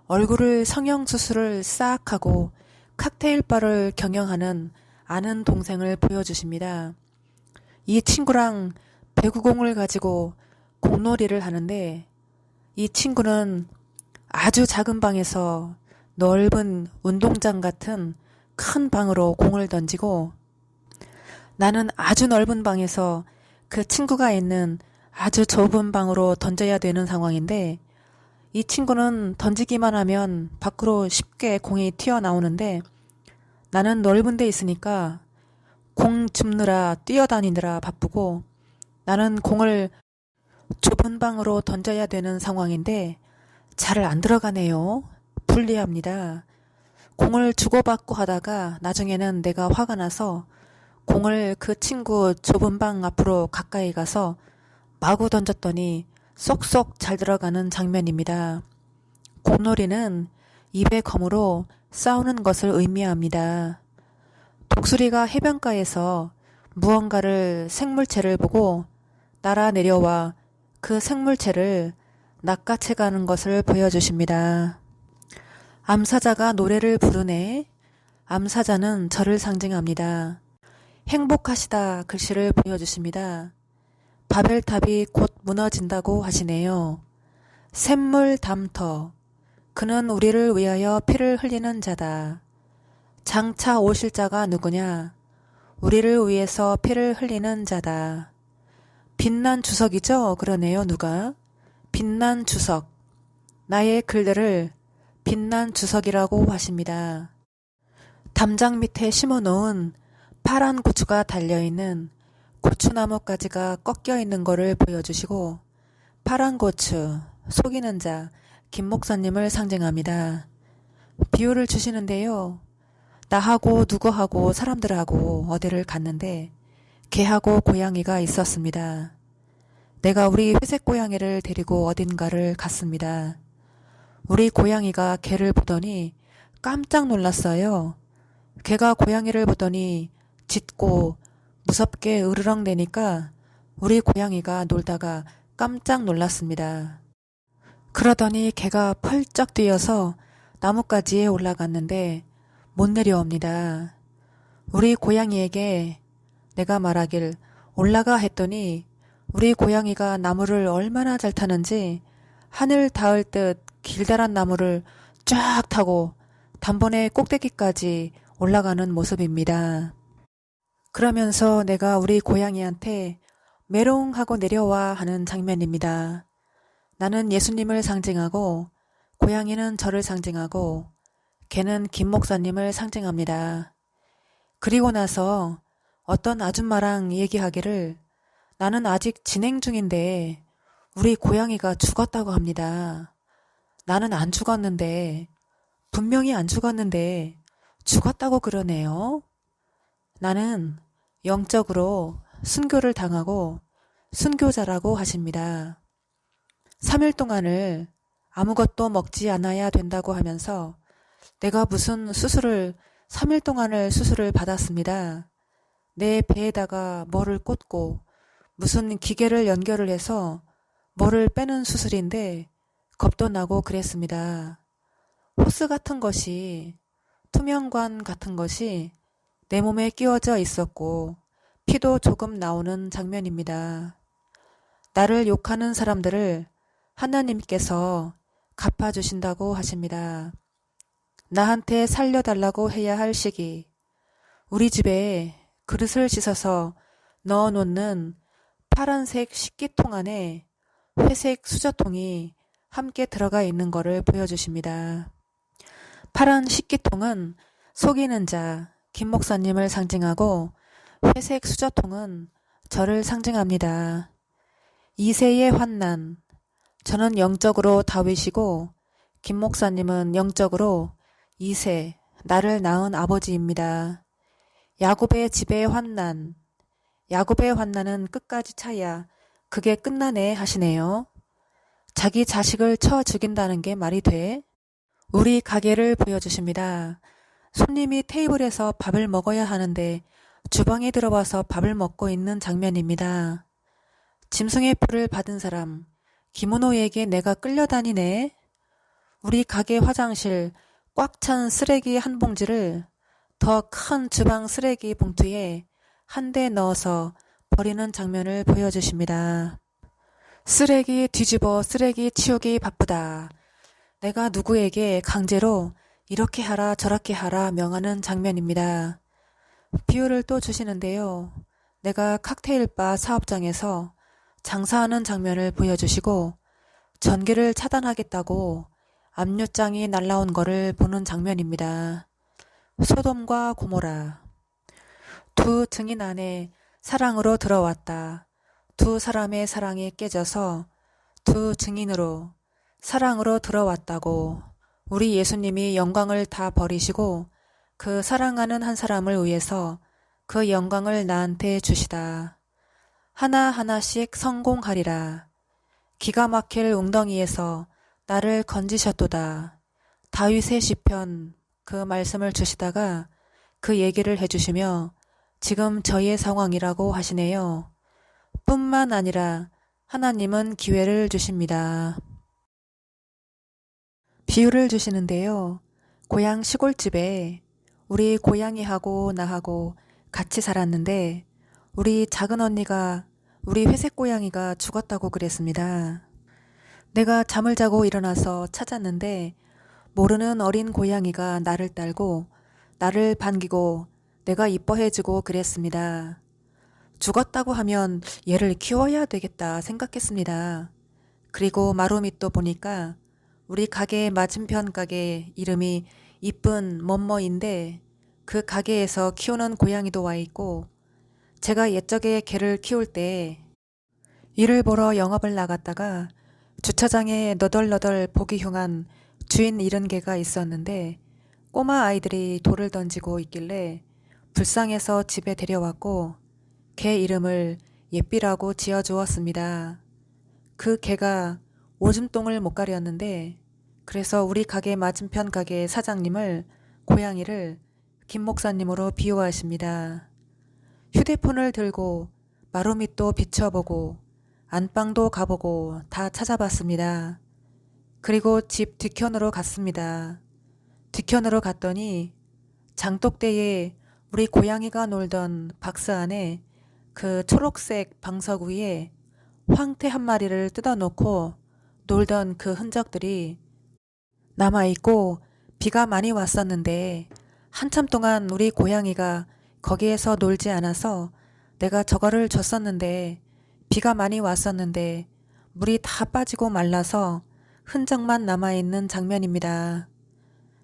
얼굴을 성형수술을 싹 하고 칵테일 바를 경영하는 아는 동생을 보여주십니다. 이 친구랑 배구공을 가지고 공놀이를 하는데 이 친구는 아주 작은 방에서 넓은 운동장 같은 큰 방으로 공을 던지고, 나는 아주 넓은 방에서 그 친구가 있는 아주 좁은 방으로 던져야 되는 상황인데, 이 친구는 던지기만 하면 밖으로 쉽게 공이 튀어나오는데 나는 넓은 데 있으니까 공 줍느라 뛰어다니느라 바쁘고, 나는 공을 좁은 방으로 던져야 되는 상황인데 잘 안 들어가네요. 불리합니다. 공을 주고받고 하다가 나중에는 내가 화가 나서 공을 그 친구 좁은 방 앞으로 가까이 가서 마구 던졌더니 쏙쏙 잘 들어가는 장면입니다. 공놀이는 입의 검으로 싸우는 것을 의미합니다. 독수리가 해변가에서 무언가를 생물체를 보고 날아 내려와 그 생물체를 낚아채 가는 것을 보여주십니다. 암사자가 노래를 부르네. 암사자는 저를 상징합니다. 행복하시다 글씨를 보여주십니다. 바벨탑이 곧 무너진다고 하시네요. 샘물 담터. 그는 우리를 위하여 피를 흘리는 자다. 장차 오실 자가 누구냐? 우리를 위해서 피를 흘리는 자다. 빛난 주석이죠? 그러네요, 누가? 빛난 주석. 나의 글들을 빛난 주석이라고 하십니다. 담장 밑에 심어놓은 파란 고추가 달려있는 고추나무 가지가 꺾여 있는 것을 보여주시고, 파란 고추, 속이는 자, 김 목사님을 상징합니다. 비유를 주시는데요. 나하고 누구하고 사람들하고 어디를 갔는데 개하고 고양이가 있었습니다. 내가 우리 회색 고양이를 데리고 어딘가를 갔습니다. 우리 고양이가 개를 보더니 깜짝 놀랐어요. 개가 고양이를 보더니 짖고 무섭게 으르렁대니까 우리 고양이가 놀다가 깜짝 놀랐습니다. 그러더니 개가 펄쩍 뛰어서 나뭇가지에 올라갔는데 못 내려옵니다. 우리 고양이에게 내가 말하길 올라가 했더니 우리 고양이가 나무를 얼마나 잘 타는지 하늘 닿을 듯 길다란 나무를 쫙 타고 단번에 꼭대기까지 올라가는 모습입니다. 그러면서 내가 우리 고양이한테 메롱하고 내려와 하는 장면입니다. 나는 예수님을 상징하고 고양이는 저를 상징하고 개는 김 목사님을 상징합니다. 그리고 나서 어떤 아줌마랑 얘기하기를 나는 아직 진행 중인데 우리 고양이가 죽었다고 합니다. 나는 안 죽었는데, 분명히 안 죽었는데 죽었다고 그러네요. 나는 영적으로 순교를 당하고 순교자라고 하십니다. 3일 동안을 아무것도 먹지 않아야 된다고 하면서 내가 무슨 3일 동안을 수술을 받았습니다. 내 배에다가 뭐를 꽂고 무슨 기계를 연결을 해서 뭐를 빼는 수술인데 겁도 나고 그랬습니다. 호스 같은 것이, 투명관 같은 것이 내 몸에 끼워져 있었고 피도 조금 나오는 장면입니다. 나를 욕하는 사람들을 하나님께서 갚아주신다고 하십니다. 나한테 살려달라고 해야 할 시기, 우리 집에 그릇을 씻어서 넣어놓는 파란색 식기통 안에 회색 수저통이 함께 들어가 있는 것을 보여주십니다. 파란 식기통은 속이는 자, 김 목사님을 상징하고 회색 수저통은 저를 상징합니다. 2세의 환난, 저는 영적으로 다윗이고 김 목사님은 영적으로 2세 나를 낳은 아버지입니다. 야곱의 집의 환난. 야곱의 환난은 끝까지 차야 그게 끝나네 하시네요. 자기 자식을 쳐 죽인다는 게 말이 돼? 우리 가게를 보여주십니다. 손님이 테이블에서 밥을 먹어야 하는데 주방에 들어와서 밥을 먹고 있는 장면입니다. 짐승의 표를 받은 사람, 김은호에게 내가 끌려다니네. 우리 가게 화장실 꽉 찬 쓰레기 한 봉지를 더 큰 주방 쓰레기 봉투에 한 대 넣어서 버리는 장면을 보여주십니다. 쓰레기 뒤집어 쓰레기 치우기 바쁘다. 내가 누구에게 강제로 이렇게 하라 저렇게 하라 명하는 장면입니다. 비유를 또 주시는데요. 내가 칵테일바 사업장에서 장사하는 장면을 보여주시고 전기를 차단하겠다고 압류장이 날라온 거를 보는 장면입니다. 소돔과 고모라. 두 증인 안에 사랑으로 들어왔다. 두 사람의 사랑이 깨져서 두 증인으로 사랑으로 들어왔다고 우리 예수님이 영광을 다 버리시고 그 사랑하는 한 사람을 위해서 그 영광을 나한테 주시다. 하나하나씩 성공하리라. 기가 막힐 웅덩이에서 나를 건지셨도다. 다윗의 시편 그 말씀을 주시다가 그 얘기를 해주시며 지금 저의 상황이라고 하시네요. 뿐만 아니라 하나님은 기회를 주십니다. 비유를 주시는데요. 고향 시골집에 우리 고양이하고 나하고 같이 살았는데 우리 작은 언니가 우리 회색 고양이가 죽었다고 그랬습니다. 내가 잠을 자고 일어나서 찾았는데 모르는 어린 고양이가 나를 딸고 나를 반기고 내가 이뻐해주고 그랬습니다. 죽었다고 하면 얘를 키워야 되겠다 생각했습니다. 그리고 마루밑도 보니까 우리 가게 맞은편 가게 이름이 이쁜 뭐뭐인데 그 가게에서 키우는 고양이도 와 있고 제가 옛적에 개를 키울 때 일을 보러 영업을 나갔다가 주차장에 너덜너덜 보기 흉한 주인 잃은 개가 있었는데 꼬마 아이들이 돌을 던지고 있길래 불쌍해서 집에 데려왔고 개 이름을 예삐라고 지어주었습니다. 그 개가 오줌똥을 못 가렸는데 그래서 우리 가게 맞은편 가게 사장님을 고양이를 김 목사님으로 비유하십니다. 휴대폰을 들고 마루밑도 비춰보고 안방도 가보고 다 찾아봤습니다. 그리고 집 뒤편으로 갔습니다. 뒤편으로 갔더니 장독대에 우리 고양이가 놀던 박스 안에 그 초록색 방석 위에 황태 한 마리를 뜯어놓고 놀던 그 흔적들이 남아있고 비가 많이 왔었는데 한참 동안 우리 고양이가 거기에서 놀지 않아서 내가 저거를 줬었는데 비가 많이 왔었는데 물이 다 빠지고 말라서 흔적만 남아있는 장면입니다.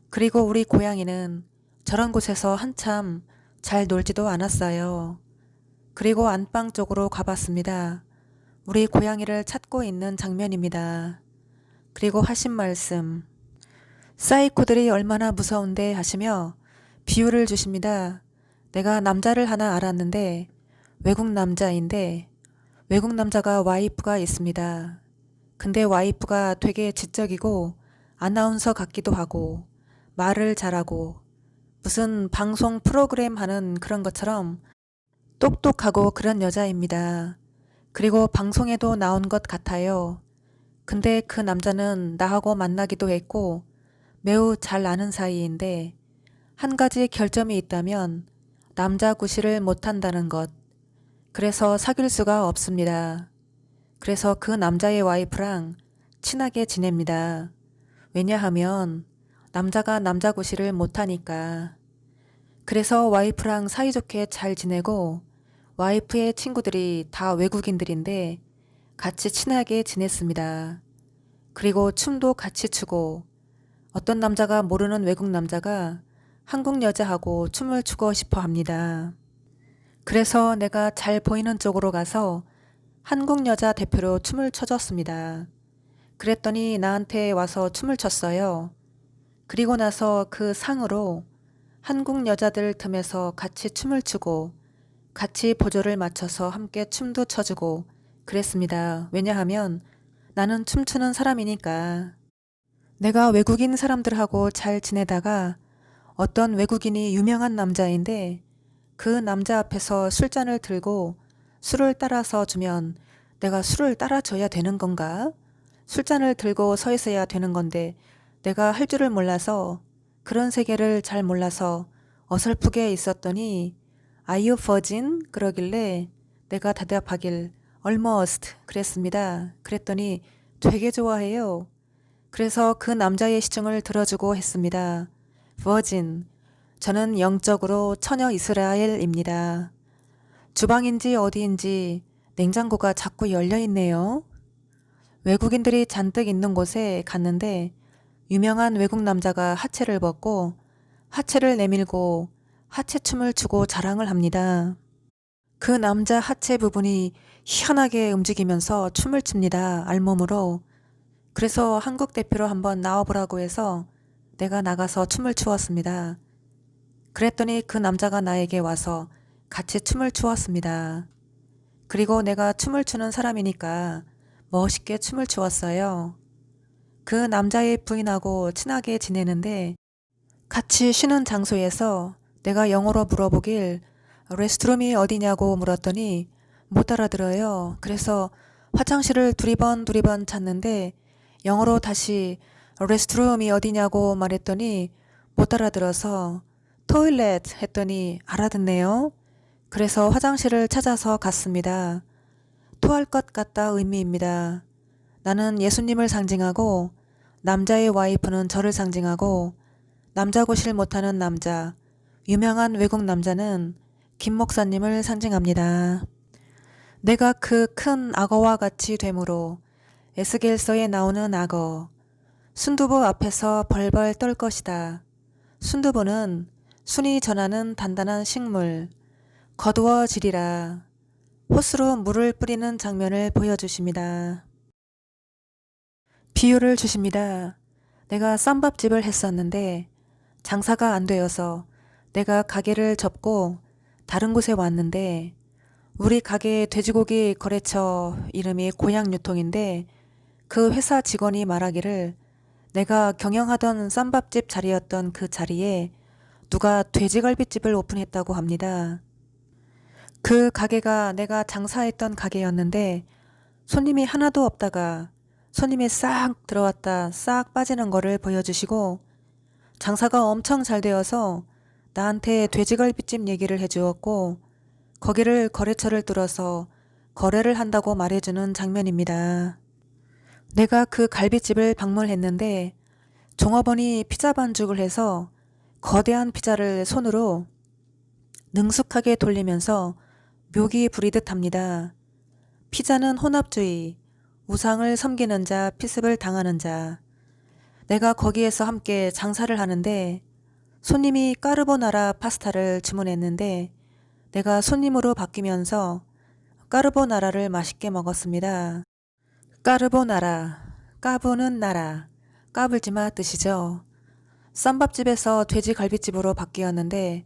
그리고 우리 고양이는 저런 곳에서 한참 잘 놀지도 않았어요. 그리고 안방 쪽으로 가봤습니다. 우리 고양이를 찾고 있는 장면입니다. 그리고 하신 말씀, 사이코들이 얼마나 무서운데 하시며 비유를 주십니다. 내가 남자를 하나 알았는데 외국 남자인데 외국 남자가 와이프가 있습니다. 근데 와이프가 되게 지적이고 아나운서 같기도 하고 말을 잘하고 무슨 방송 프로그램 하는 그런 것처럼 똑똑하고 그런 여자입니다. 그리고 방송에도 나온 것 같아요. 근데 그 남자는 나하고 만나기도 했고 매우 잘 아는 사이인데 한 가지 결점이 있다면 남자 구실을 못한다는 것. 그래서 사귈 수가 없습니다. 그래서 그 남자의 와이프랑 친하게 지냅니다. 왜냐하면 남자가 남자 구실을 못하니까. 그래서 와이프랑 사이좋게 잘 지내고 와이프의 친구들이 다 외국인들인데 같이 친하게 지냈습니다. 그리고 춤도 같이 추고 어떤 남자가 모르는 외국 남자가 한국 여자하고 춤을 추고 싶어 합니다. 그래서 내가 잘 보이는 쪽으로 가서 한국 여자 대표로 춤을 춰줬습니다. 그랬더니 나한테 와서 춤을 췄어요. 그리고 나서 그 상으로 한국 여자들 틈에서 같이 춤을 추고 같이 보조를 맞춰서 함께 춤도 춰주고 그랬습니다. 왜냐하면 나는 춤추는 사람이니까. 내가 외국인 사람들하고 잘 지내다가 어떤 외국인이 유명한 남자인데 그 남자 앞에서 술잔을 들고 술을 따라서 주면 내가 술을 따라줘야 되는 건가? 술잔을 들고 서 있어야 되는 건데 내가 할 줄을 몰라서 그런 세계를 잘 몰라서 어설프게 있었더니 Are you virgin? 그러길래 내가 대답하길 Almost 그랬습니다. 그랬더니 되게 좋아해요. 그래서 그 남자의 시중을 들어주고 했습니다. Virgin. 저는 영적으로 처녀 이스라엘입니다. 주방인지 어디인지 냉장고가 자꾸 열려 있네요. 외국인들이 잔뜩 있는 곳에 갔는데 유명한 외국 남자가 하체를 벗고 하체를 내밀고 하체춤을 추고 자랑을 합니다. 그 남자 하체 부분이 희한하게 움직이면서 춤을 춥니다. 알몸으로. 그래서 한국 대표로 한번 나와보라고 해서 내가 나가서 춤을 추었습니다. 그랬더니 그 남자가 나에게 와서 같이 춤을 추었습니다. 그리고 내가 춤을 추는 사람이니까 멋있게 춤을 추었어요. 그 남자의 부인하고 친하게 지내는데 같이 쉬는 장소에서 내가 영어로 물어보길 레스트룸이 어디냐고 물었더니 못 알아들어요. 그래서 화장실을 두리번 찾는데 영어로 다시 레스트룸이 어디냐고 말했더니 못 알아들어서 토일렛 했더니 알아듣네요. 그래서 화장실을 찾아서 갔습니다. 토할 것 같다 의미입니다. 나는 예수님을 상징하고 남자의 와이프는 저를 상징하고 남자고실 못하는 남자, 유명한 외국 남자는 김 목사님을 상징합니다. 내가 그 큰 악어와 같이 되므로 에스겔서에 나오는 악어, 순두부 앞에서 벌벌 떨 것이다. 순두부는 순이 전하는 단단한 식물, 거두어지리라. 호스로 물을 뿌리는 장면을 보여주십니다. 비유를 주십니다. 내가 쌈밥집을 했었는데 장사가 안 되어서 내가 가게를 접고 다른 곳에 왔는데 우리 가게 돼지고기 거래처 이름이 고양유통인데 그 회사 직원이 말하기를 내가 경영하던 쌈밥집 자리였던 그 자리에 누가 돼지갈비집을 오픈했다고 합니다. 그 가게가 내가 장사했던 가게였는데 손님이 하나도 없다가 손님이 싹 들어왔다 싹 빠지는 거를 보여주시고 장사가 엄청 잘 되어서 나한테 돼지갈비집 얘기를 해주었고 거기를 거래처를 뚫어서 거래를 한다고 말해주는 장면입니다. 내가 그 갈비집을 방문했는데 종업원이 피자 반죽을 해서 거대한 피자를 손으로 능숙하게 돌리면서 묘기 부리듯 합니다. 피자는 혼합주의, 우상을 섬기는 자, 피습을 당하는 자. 내가 거기에서 함께 장사를 하는데 손님이 까르보나라 파스타를 주문했는데 내가 손님으로 바뀌면서 까르보나라를 맛있게 먹었습니다. 까르보나라, 까부는 나라, 까불지마 뜻이죠. 쌈밥집에서 돼지갈비집으로 바뀌었는데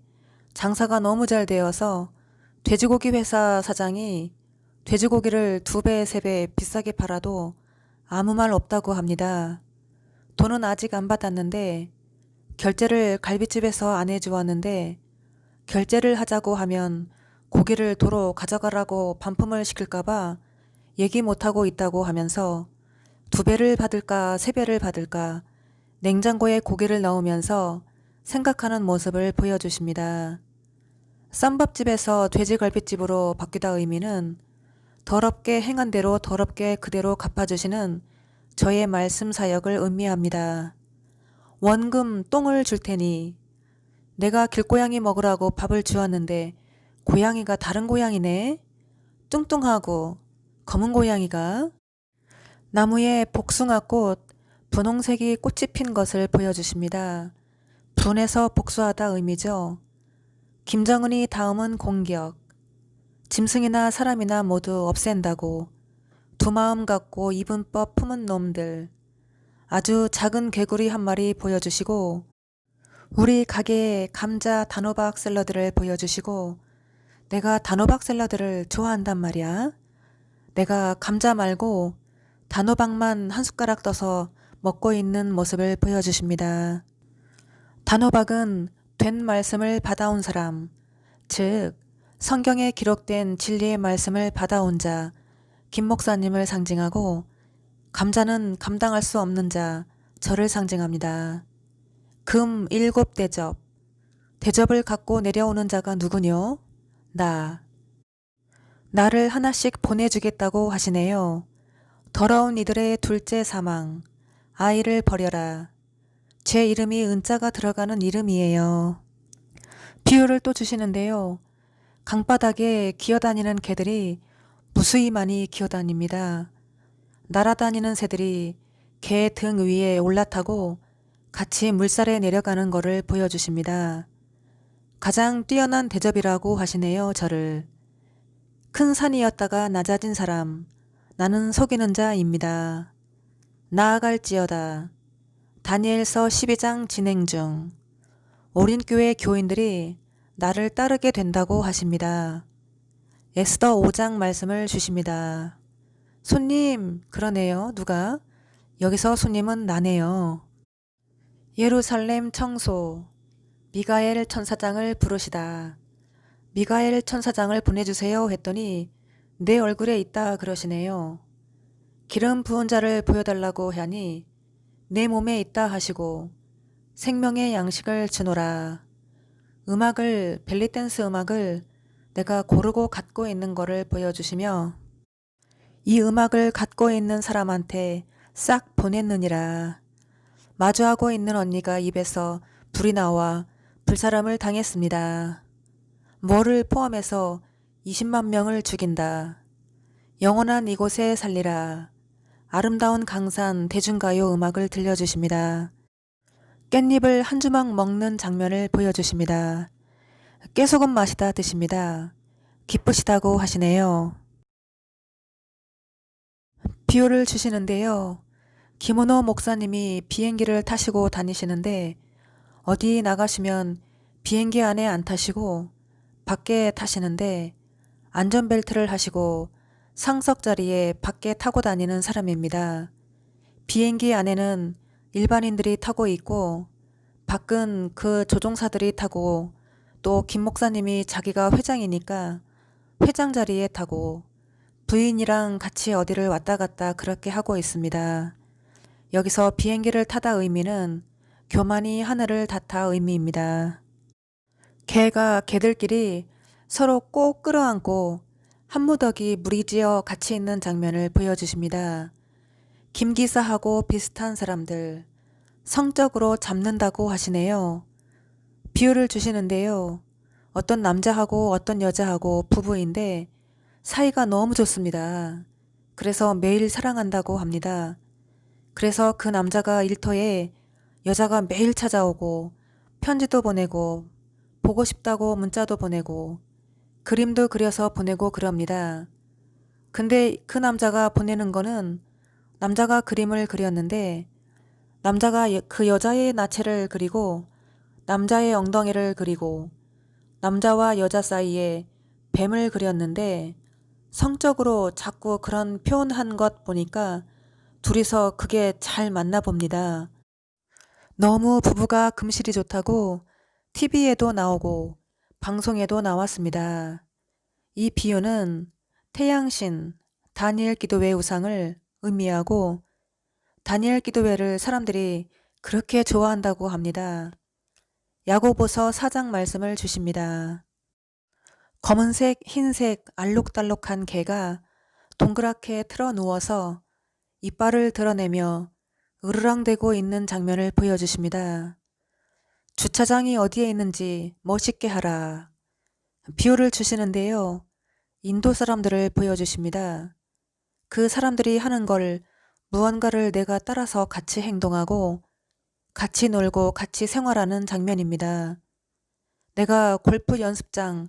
장사가 너무 잘 되어서 돼지고기 회사 사장이 돼지고기를 2배, 3배 비싸게 팔아도 아무 말 없다고 합니다. 돈은 아직 안 받았는데 결제를 갈비집에서 안 해주었는데 결제를 하자고 하면 고기를 도로 가져가라고 반품을 시킬까봐 얘기 못하고 있다고 하면서 2배를 받을까 3배를 받을까 냉장고에 고기를 넣으면서 생각하는 모습을 보여주십니다. 쌈밥집에서 돼지갈비집으로 바뀌다 의미는 더럽게 행한 대로 더럽게 그대로 갚아주시는 저의 말씀 사역을 의미합니다. 원금 똥을 줄 테니 내가 길고양이 먹으라고 밥을 주었는데 고양이가 다른 고양이네. 뚱뚱하고 검은 고양이가 나무에 복숭아꽃 분홍색이 꽃이 핀 것을 보여주십니다. 분해서 복수하다 의미죠. 김정은이 다음은 공격. 짐승이나 사람이나 모두 없앤다고 두 마음 갖고 이분법 품은 놈들. 아주 작은 개구리 한 마리 보여주시고 우리 가게에 감자 단호박 샐러드를 보여주시고 내가 단호박 샐러드를 좋아한단 말이야. 내가 감자 말고 단호박만 한 숟가락 떠서 먹고 있는 모습을 보여주십니다. 단호박은 된 말씀을 받아온 사람, 즉 성경에 기록된 진리의 말씀을 받아온 자, 김 목사님을 상징하고 감자는 감당할 수 없는 자, 저를 상징합니다. 금 7대접, 대접을 갖고 내려오는 자가 누구뇨? 나. 나를 하나씩 보내주겠다고 하시네요. 더러운 이들의 둘째 사망, 아이를 버려라. 제 이름이 은자가 들어가는 이름이에요. 비유를 또 주시는데요. 강바닥에 기어다니는 개들이 무수히 많이 기어다닙니다. 날아다니는 새들이 개 등 위에 올라타고 같이 물살에 내려가는 것을 보여주십니다. 가장 뛰어난 대접이라고 하시네요, 저를. 큰 산이었다가 낮아진 사람, 나는 속이는 자입니다. 나아갈지어다. 다니엘서 12장 진행 중. 오린교회 교인들이 나를 따르게 된다고 하십니다. 에스더 5장 말씀을 주십니다. 손님, 그러네요. 누가? 여기서 손님은 나네요. 예루살렘 청소. 미가엘 천사장을 부르시다. 미가엘 천사장을 보내주세요 했더니 내 얼굴에 있다 그러시네요. 기름 부은 자를 보여달라고 하니 내 몸에 있다 하시고 생명의 양식을 주노라. 음악을, 벨리댄스 음악을 내가 고르고 갖고 있는 거를 보여주시며 이 음악을 갖고 있는 사람한테 싹 보냈느니라. 마주하고 있는 언니가 입에서 불이 나와 불사람을 당했습니다. 뭐를 포함해서 20만 명을 죽인다. 영원한 이곳에 살리라. 아름다운 강산 대중가요 음악을 들려주십니다. 깻잎을 한 주먹 먹는 장면을 보여주십니다. 깨소금 마시다 드십니다. 기쁘시다고 하시네요. 비유를 주시는데요. 김은호 목사님이 비행기를 타시고 다니시는데 어디 나가시면 비행기 안에 안 타시고 밖에 타시는데 안전벨트를 하시고 상석 자리에 밖에 타고 다니는 사람입니다. 비행기 안에는 일반인들이 타고 있고 밖은 그 조종사들이 타고 또 김 목사님이 자기가 회장이니까 회장 자리에 타고 부인이랑 같이 어디를 왔다 갔다 그렇게 하고 있습니다. 여기서 비행기를 타다 의미는 교만이 하늘을 닿다 의미입니다. 개가 개들끼리 서로 꼭 끌어안고 한 무더기 무리지어 같이 있는 장면을 보여주십니다. 김기사하고 비슷한 사람들, 성적으로 잡는다고 하시네요. 비유를 주시는데요. 어떤 남자하고 어떤 여자하고 부부인데 사이가 너무 좋습니다. 그래서 매일 사랑한다고 합니다. 그래서 그 남자가 일터에 여자가 매일 찾아오고 편지도 보내고 보고 싶다고 문자도 보내고 그림도 그려서 보내고 그럽니다. 근데 그 남자가 보내는 거는 남자가 그림을 그렸는데 남자가 그 여자의 나체를 그리고 남자의 엉덩이를 그리고 남자와 여자 사이에 뱀을 그렸는데 성적으로 자꾸 그런 표현한 것 보니까 둘이서 그게 잘 맞나 봅니다. 너무 부부가 금실이 좋다고 TV에도 나오고 방송에도 나왔습니다. 이 비유는 태양신, 다니엘 기도회 우상을 의미하고 다니엘 기도회를 사람들이 그렇게 좋아한다고 합니다. 야고보서 4장 말씀을 주십니다. 검은색, 흰색, 알록달록한 개가 동그랗게 틀어 누워서 이빨을 드러내며 으르렁대고 있는 장면을 보여주십니다. 주차장이 어디에 있는지 멋있게 하라. 비유를 주시는데요. 인도 사람들을 보여주십니다. 그 사람들이 하는 걸 무언가를 내가 따라서 같이 행동하고 같이 놀고 같이 생활하는 장면입니다. 내가 골프 연습장,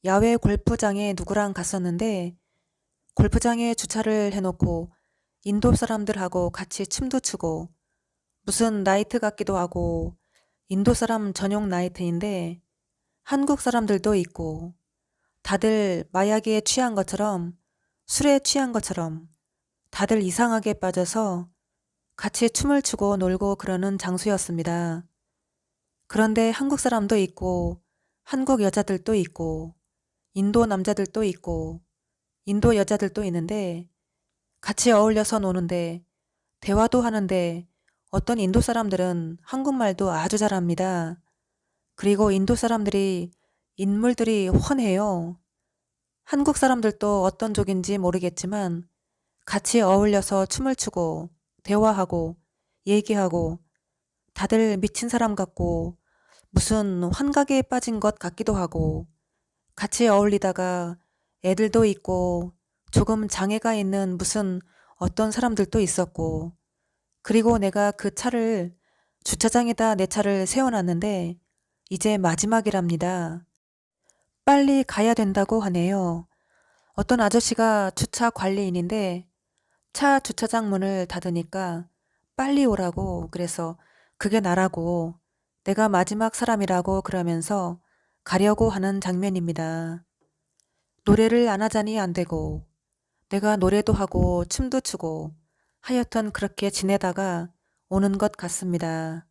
야외 골프장에 누구랑 갔었는데 골프장에 주차를 해놓고 인도 사람들하고 같이 춤도 추고 무슨 나이트 같기도 하고 인도 사람 전용 나이트인데 한국 사람들도 있고 다들 마약에 취한 것처럼 술에 취한 것처럼 다들 이상하게 빠져서 같이 춤을 추고 놀고 그러는 장소였습니다. 그런데 한국 사람도 있고 한국 여자들도 있고 인도 남자들도 있고 인도 여자들도 있는데 같이 어울려서 노는데 대화도 하는데 어떤 인도 사람들은 한국말도 아주 잘합니다. 그리고 인도 사람들이 인물들이 훤해요. 한국 사람들도 어떤 쪽인지 모르겠지만 같이 어울려서 춤을 추고 대화하고 얘기하고 다들 미친 사람 같고 무슨 환각에 빠진 것 같기도 하고 같이 어울리다가 애들도 있고 조금 장애가 있는 무슨 어떤 사람들도 있었고 그리고 내가 그 차를 주차장에다 내 차를 세워놨는데 이제 마지막이랍니다. 빨리 가야 된다고 하네요. 어떤 아저씨가 주차 관리인인데 차 주차장 문을 닫으니까 빨리 오라고 그래서 그게 나라고 내가 마지막 사람이라고 그러면서 가려고 하는 장면입니다. 노래를 안 하자니 안 되고 내가 노래도 하고 춤도 추고 하여튼 그렇게 지내다가 오는 것 같습니다.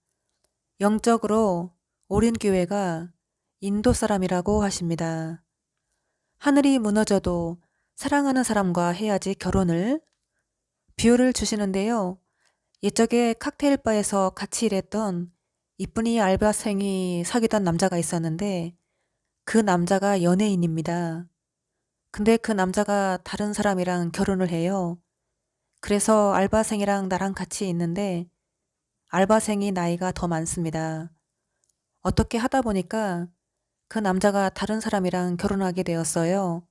영적으로 오륜교회가 인도 사람이라고 하십니다. 하늘이 무너져도 사랑하는 사람과 해야지 결혼을 비유를 주시는데요. 옛적에 칵테일바에서 같이 일했던 이쁜이 알바생이 사귀던 남자가 있었는데 그 남자가 연예인입니다. 근데 그 남자가 다른 사람이랑 결혼을 해요. 그래서 알바생이랑 나랑 같이 있는데 알바생이 나이가 더 많습니다. 어떻게 하다 보니까 그 남자가 다른 사람이랑 결혼하게 되었어요.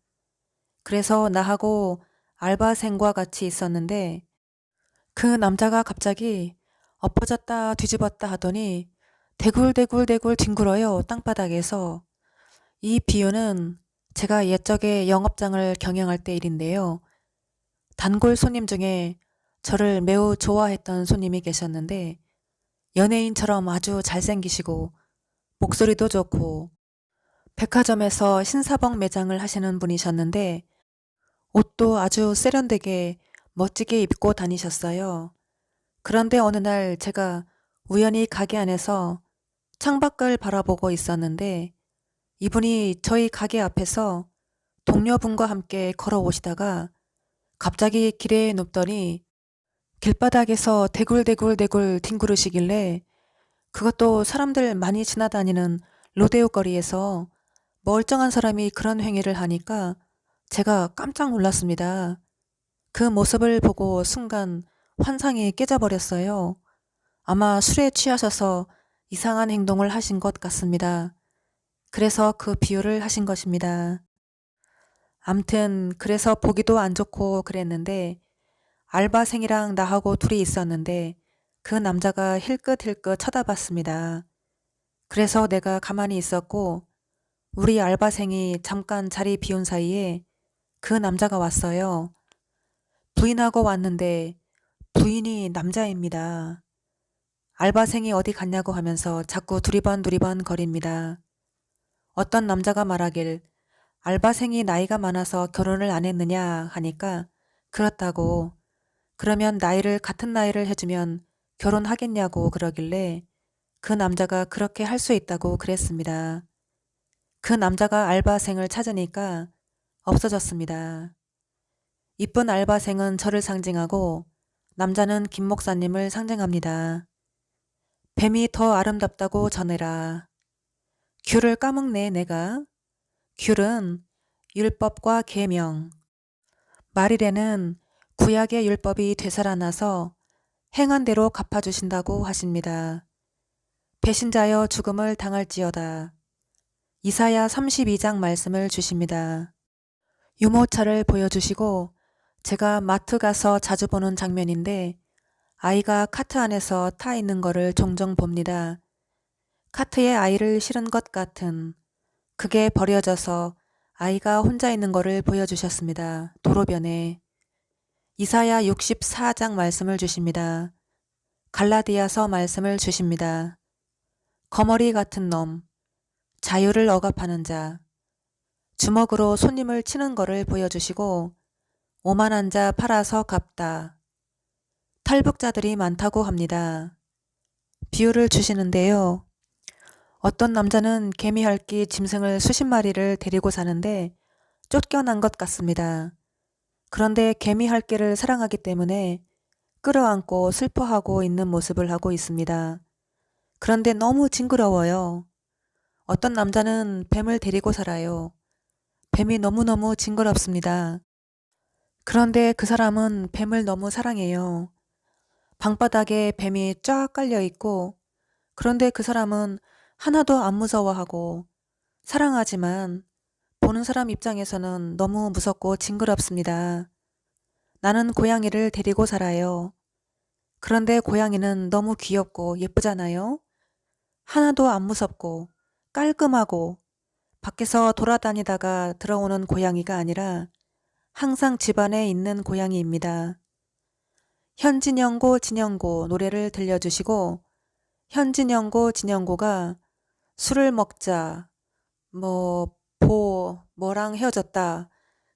그래서 나하고 알바생과 같이 있었는데 그 남자가 갑자기 엎어졌다 뒤집었다 하더니 대굴대굴대굴 뒹굴어요. 땅바닥에서. 이 비유는 제가 옛적에 영업장을 경영할 때 일인데요. 단골 손님 중에 저를 매우 좋아했던 손님이 계셨는데 연예인처럼 아주 잘생기시고 목소리도 좋고 백화점에서 신사복 매장을 하시는 분이셨는데 옷도 아주 세련되게 멋지게 입고 다니셨어요. 그런데 어느 날 제가 우연히 가게 안에서 창밖을 바라보고 있었는데 이분이 저희 가게 앞에서 동료분과 함께 걸어오시다가 갑자기 길에 눕더니 길바닥에서 대굴대굴대굴 뒹구르시길래 그것도 사람들 많이 지나다니는 로데오 거리에서 멀쩡한 사람이 그런 행위를 하니까 제가 깜짝 놀랐습니다. 그 모습을 보고 순간 환상이 깨져버렸어요. 아마 술에 취하셔서 이상한 행동을 하신 것 같습니다. 그래서 그 비유를 하신 것입니다. 암튼 그래서 보기도 안 좋고 그랬는데 알바생이랑 나하고 둘이 있었는데 그 남자가 힐끗힐끗 쳐다봤습니다. 그래서 내가 가만히 있었고 우리 알바생이 잠깐 자리 비운 사이에 그 남자가 왔어요. 부인하고 왔는데 부인이 남자입니다. 알바생이 어디 갔냐고 하면서 자꾸 두리번 거립니다. 어떤 남자가 말하길 알바생이 나이가 많아서 결혼을 안 했느냐 하니까 그렇다고 그러면 같은 나이를 해주면 결혼하겠냐고 그러길래 그 남자가 그렇게 할 수 있다고 그랬습니다. 그 남자가 알바생을 찾으니까 없어졌습니다. 이쁜 알바생은 저를 상징하고 남자는 김 목사님을 상징합니다. 뱀이 더 아름답다고 전해라. 귤을 까먹네 내가. 귤은 율법과 계명. 말일에는 구약의 율법이 되살아나서 행한 대로 갚아주신다고 하십니다. 배신자여 죽음을 당할지어다. 이사야 32장 말씀을 주십니다. 유모차를 보여주시고 제가 마트 가서 자주 보는 장면인데 아이가 카트 안에서 타 있는 거를 종종 봅니다. 카트에 아이를 실은 것 같은 그게 버려져서 아이가 혼자 있는 거를 보여주셨습니다. 도로변에. 이사야 64장 말씀을 주십니다. 갈라디아서 말씀을 주십니다. 거머리 같은 놈, 자유를 억압하는 자, 주먹으로 손님을 치는 거를 보여주시고 오만한 자 팔아서 갚다. 탈북자들이 많다고 합니다. 비유를 주시는데요. 어떤 남자는 개미핥기 짐승을 수십 마리를 데리고 사는데 쫓겨난 것 같습니다. 그런데 개미핥기를 사랑하기 때문에 끌어안고 슬퍼하고 있는 모습을 하고 있습니다. 그런데 너무 징그러워요. 어떤 남자는 뱀을 데리고 살아요. 뱀이 너무너무 징그럽습니다. 그런데 그 사람은 뱀을 너무 사랑해요. 방바닥에 뱀이 쫙 깔려 있고, 그런데 그 사람은 하나도 안 무서워하고 사랑하지만 보는 사람 입장에서는 너무 무섭고 징그럽습니다. 나는 고양이를 데리고 살아요. 그런데 고양이는 너무 귀엽고 예쁘잖아요. 하나도 안 무섭고 깔끔하고 밖에서 돌아다니다가 들어오는 고양이가 아니라 항상 집안에 있는 고양이입니다. 현진영고 진영고 노래를 들려주시고 현진영고 진영고가 술을 먹자 뭐랑 헤어졌다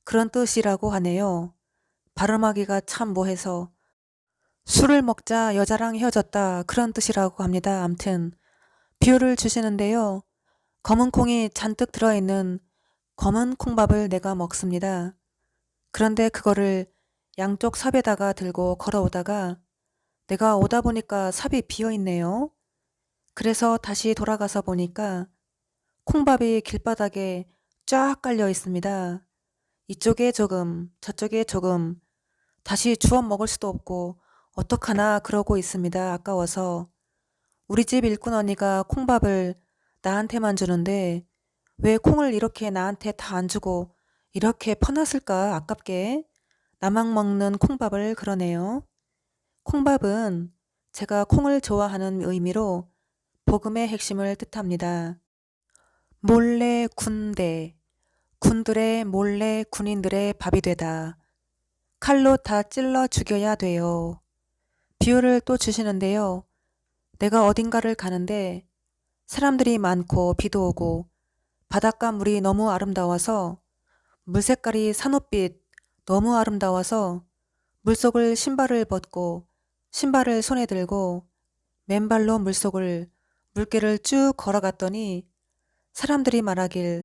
그런 뜻이라고 하네요. 발음하기가 참 뭐해서 술을 먹자 여자랑 헤어졌다 그런 뜻이라고 합니다. 암튼 비유를 주시는데요. 검은 콩이 잔뜩 들어있는 검은 콩밥을 내가 먹습니다. 그런데 그거를 양쪽 삽에다가 들고 걸어오다가 내가 오다 보니까 삽이 비어있네요. 그래서 다시 돌아가서 보니까 콩밥이 길바닥에 쫙 깔려 있습니다. 이쪽에 조금, 저쪽에 조금, 다시 주워 먹을 수도 없고 어떡하나 그러고 있습니다. 아까워서. 우리 집 일꾼 언니가 콩밥을 나한테만 주는데 왜 콩을 이렇게 나한테 다 안 주고 이렇게 퍼놨을까 아깝게. 나만 먹는 콩밥을 그러네요. 콩밥은 제가 콩을 좋아하는 의미로 복음의 핵심을 뜻합니다. 몰래 군대, 군들의 몰래 군인들의 밥이 되다. 칼로 다 찔러 죽여야 돼요. 비유를 또 주시는데요. 내가 어딘가를 가는데 사람들이 많고 비도 오고 바닷가 물이 너무 아름다워서 물 색깔이 산호빛 너무 아름다워서 물속을 신발을 벗고 신발을 손에 들고 맨발로 물길을 쭉 걸어갔더니 사람들이 말하길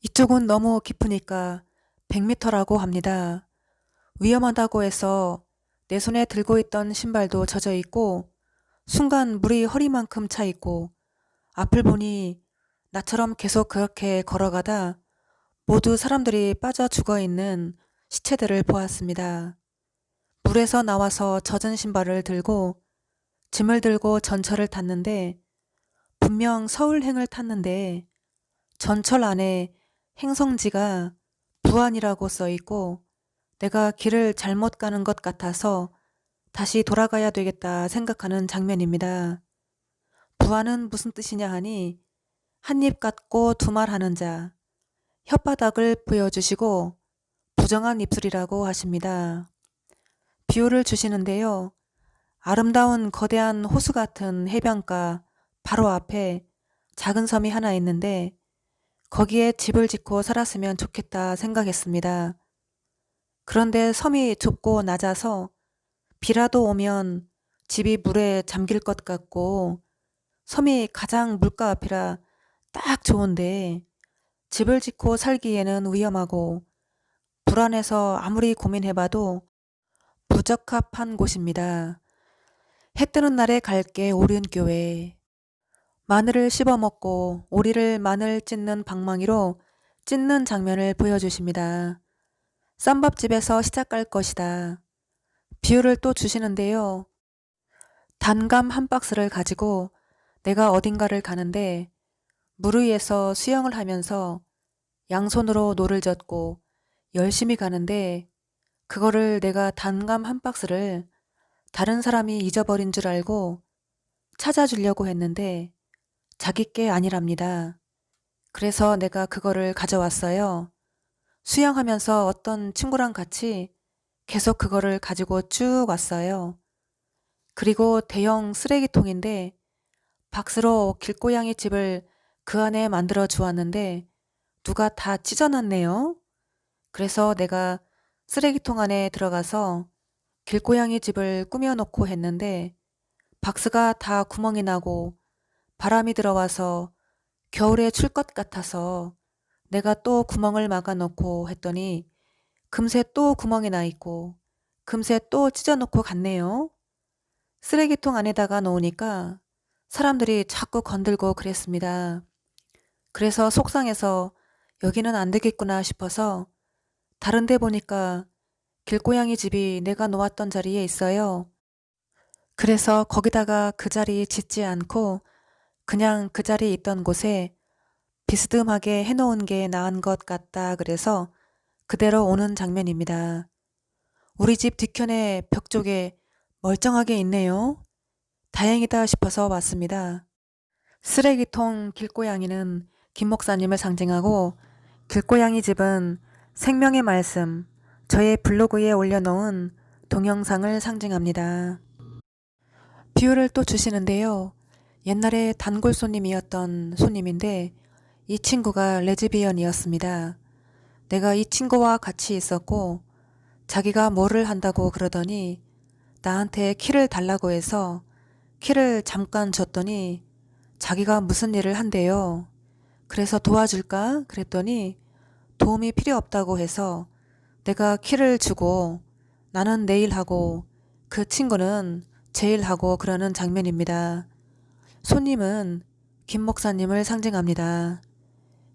이쪽은 너무 깊으니까 100m라고 합니다. 위험하다고 해서 내 손에 들고 있던 신발도 젖어 있고 순간 물이 허리만큼 차 있고 앞을 보니 나처럼 계속 그렇게 걸어가다 모두 사람들이 빠져 죽어 있는 시체들을 보았습니다. 물에서 나와서 젖은 신발을 들고 짐을 들고 전철을 탔는데 분명 서울행을 탔는데 전철 안에 행성지가 부안이라고 써 있고 내가 길을 잘못 가는 것 같아서 다시 돌아가야 되겠다 생각하는 장면입니다. 부안은 무슨 뜻이냐 하니 한 입 갖고 두 말 하는 자, 혓바닥을 보여주시고 부정한 입술이라고 하십니다. 비유를 주시는데요. 아름다운 거대한 호수 같은 해변가 바로 앞에 작은 섬이 하나 있는데 거기에 집을 짓고 살았으면 좋겠다 생각했습니다. 그런데 섬이 좁고 낮아서 비라도 오면 집이 물에 잠길 것 같고 섬이 가장 물가 앞이라 딱 좋은데 집을 짓고 살기에는 위험하고 불안해서 아무리 고민해봐도 부적합한 곳입니다. 해 뜨는 날에 갈게 오륜교회. 마늘을 씹어먹고 오리를 마늘 찢는 방망이로 찢는 장면을 보여주십니다. 쌈밥집에서 시작할 것이다. 비유를 또 주시는데요. 단감 한 박스를 가지고 내가 어딘가를 가는데 물 위에서 수영을 하면서 양손으로 노를 젓고 열심히 가는데 그거를 내가 단감 한 박스를 다른 사람이 잊어버린 줄 알고 찾아주려고 했는데 자기 게 아니랍니다. 그래서 내가 그거를 가져왔어요. 수영하면서 어떤 친구랑 같이 계속 그거를 가지고 쭉 왔어요. 그리고 대형 쓰레기통인데 박스로 길고양이 집을 그 안에 만들어 주었는데 누가 다 찢어놨네요. 그래서 내가 쓰레기통 안에 들어가서 길고양이 집을 꾸며놓고 했는데 박스가 다 구멍이 나고 바람이 들어와서 겨울에 출 것 같아서 내가 또 구멍을 막아 놓고 했더니 금세 또 구멍이 나 있고 금세 또 찢어 놓고 갔네요. 쓰레기통 안에다가 놓으니까 사람들이 자꾸 건들고 그랬습니다. 그래서 속상해서 여기는 안 되겠구나 싶어서 다른 데 보니까 길고양이 집이 내가 놓았던 자리에 있어요. 그래서 거기다가 그 자리 짓지 않고 그냥 그 자리에 있던 곳에 비스듬하게 해놓은 게 나은 것 같다 그래서 그대로 오는 장면입니다. 우리 집 뒤편에 벽 쪽에 멀쩡하게 있네요. 다행이다 싶어서 왔습니다. 쓰레기통 길고양이는 김 목사님을 상징하고 길고양이 집은 생명의 말씀, 저의 블로그에 올려놓은 동영상을 상징합니다. 비유를 또 주시는데요. 옛날에 단골 손님이었던 손님인데 이 친구가 레즈비언이었습니다. 내가 이 친구와 같이 있었고 자기가 뭐를 한다고 그러더니 나한테 키를 달라고 해서 키를 잠깐 줬더니 자기가 무슨 일을 한대요. 그래서 도와줄까? 그랬더니 도움이 필요 없다고 해서 내가 키를 주고 나는 내일 하고 그 친구는 제일 하고 그러는 장면입니다. 손님은 김 목사님을 상징합니다.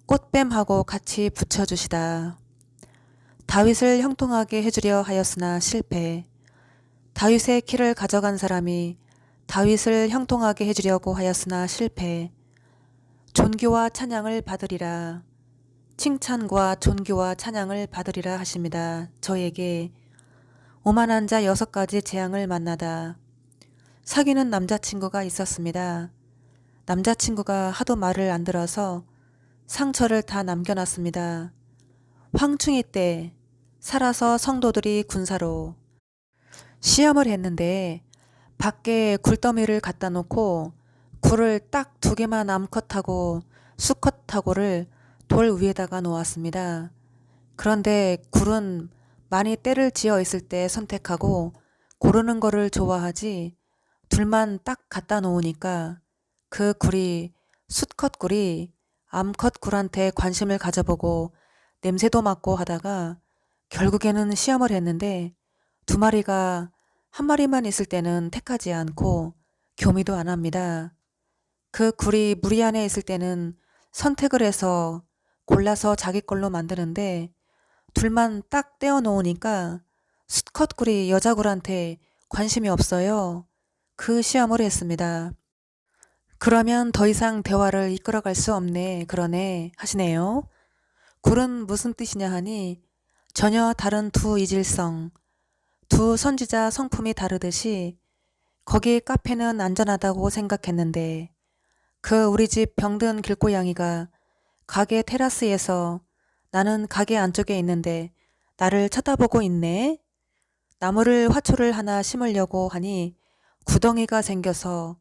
꽃뱀하고 같이 붙여주시다. 다윗을 형통하게 해주려 하였으나 실패. 다윗의 키를 가져간 사람이 다윗을 형통하게 해주려고 하였으나 실패. 존귀와 찬양을 받으리라. 칭찬과 존귀와 찬양을 받으리라 하십니다. 저에게 오만한 자 6가지 재앙을 만나다. 사귀는 남자친구가 있었습니다. 남자친구가 하도 말을 안 들어서 상처를 다 남겨놨습니다. 황충이 때 살아서 성도들이 군사로 시험을 했는데 밖에 굴더미를 갖다 놓고 굴을 딱 2개만 암컷하고 수컷하고를 돌 위에다가 놓았습니다. 그런데 굴은 많이 때를 지어 있을 때 선택하고 고르는 거를 좋아하지 둘만 딱 갖다 놓으니까 그 굴이 수컷 굴이 암컷 굴한테 관심을 가져보고 냄새도 맡고 하다가 결국에는 시험을 했는데 2마리가 1마리만 있을 때는 택하지 않고 교미도 안 합니다. 그 굴이 무리 안에 있을 때는 선택을 해서 골라서 자기 걸로 만드는데 둘만 딱 떼어 놓으니까 수컷 굴이 여자 굴한테 관심이 없어요. 그 시험을 했습니다. 그러면 더 이상 대화를 이끌어갈 수 없네, 그러네 하시네요. 굴은 무슨 뜻이냐 하니 전혀 다른 두 이질성, 두 선지자 성품이 다르듯이 거기 카페는 안전하다고 생각했는데 그 우리 집 병든 길고양이가 가게 테라스에서 나는 가게 안쪽에 있는데 나를 쳐다보고 있네. 나무를 화초를 하나 심으려고 하니 구덩이가 생겨서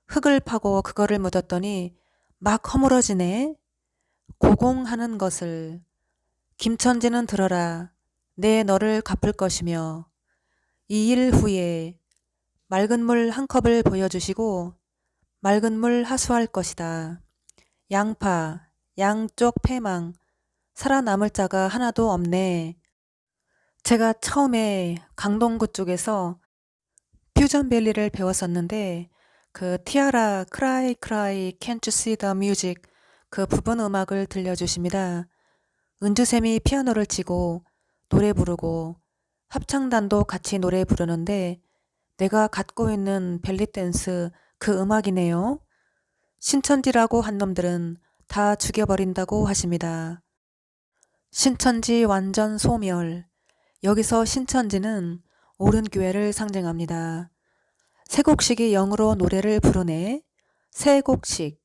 흙을 파고 그거를 묻었더니 막 허물어지네. 고공하는 것을 김천지는 들어라. 내 너를 갚을 것이며 이 일 후에 맑은 물 1컵을 보여주시고 맑은 물 하수할 것이다. 양파, 양쪽 패망, 살아남을 자가 하나도 없네. 제가 처음에 강동구 쪽에서 퓨전벨리를 배웠었는데 그 티아라 크라이 크라이 Can't you see the music 그 부분 음악을 들려주십니다. 은주쌤이 피아노를 치고 노래 부르고 합창단도 같이 노래 부르는데 내가 갖고 있는 벨리 댄스 그 음악이네요. 신천지라고 한 놈들은 다 죽여버린다고 하십니다. 신천지 완전 소멸. 여기서 신천지는 옳은 교회를 상징합니다. 세 곡씩이 영으로 노래를 부르네. 세 곡씩.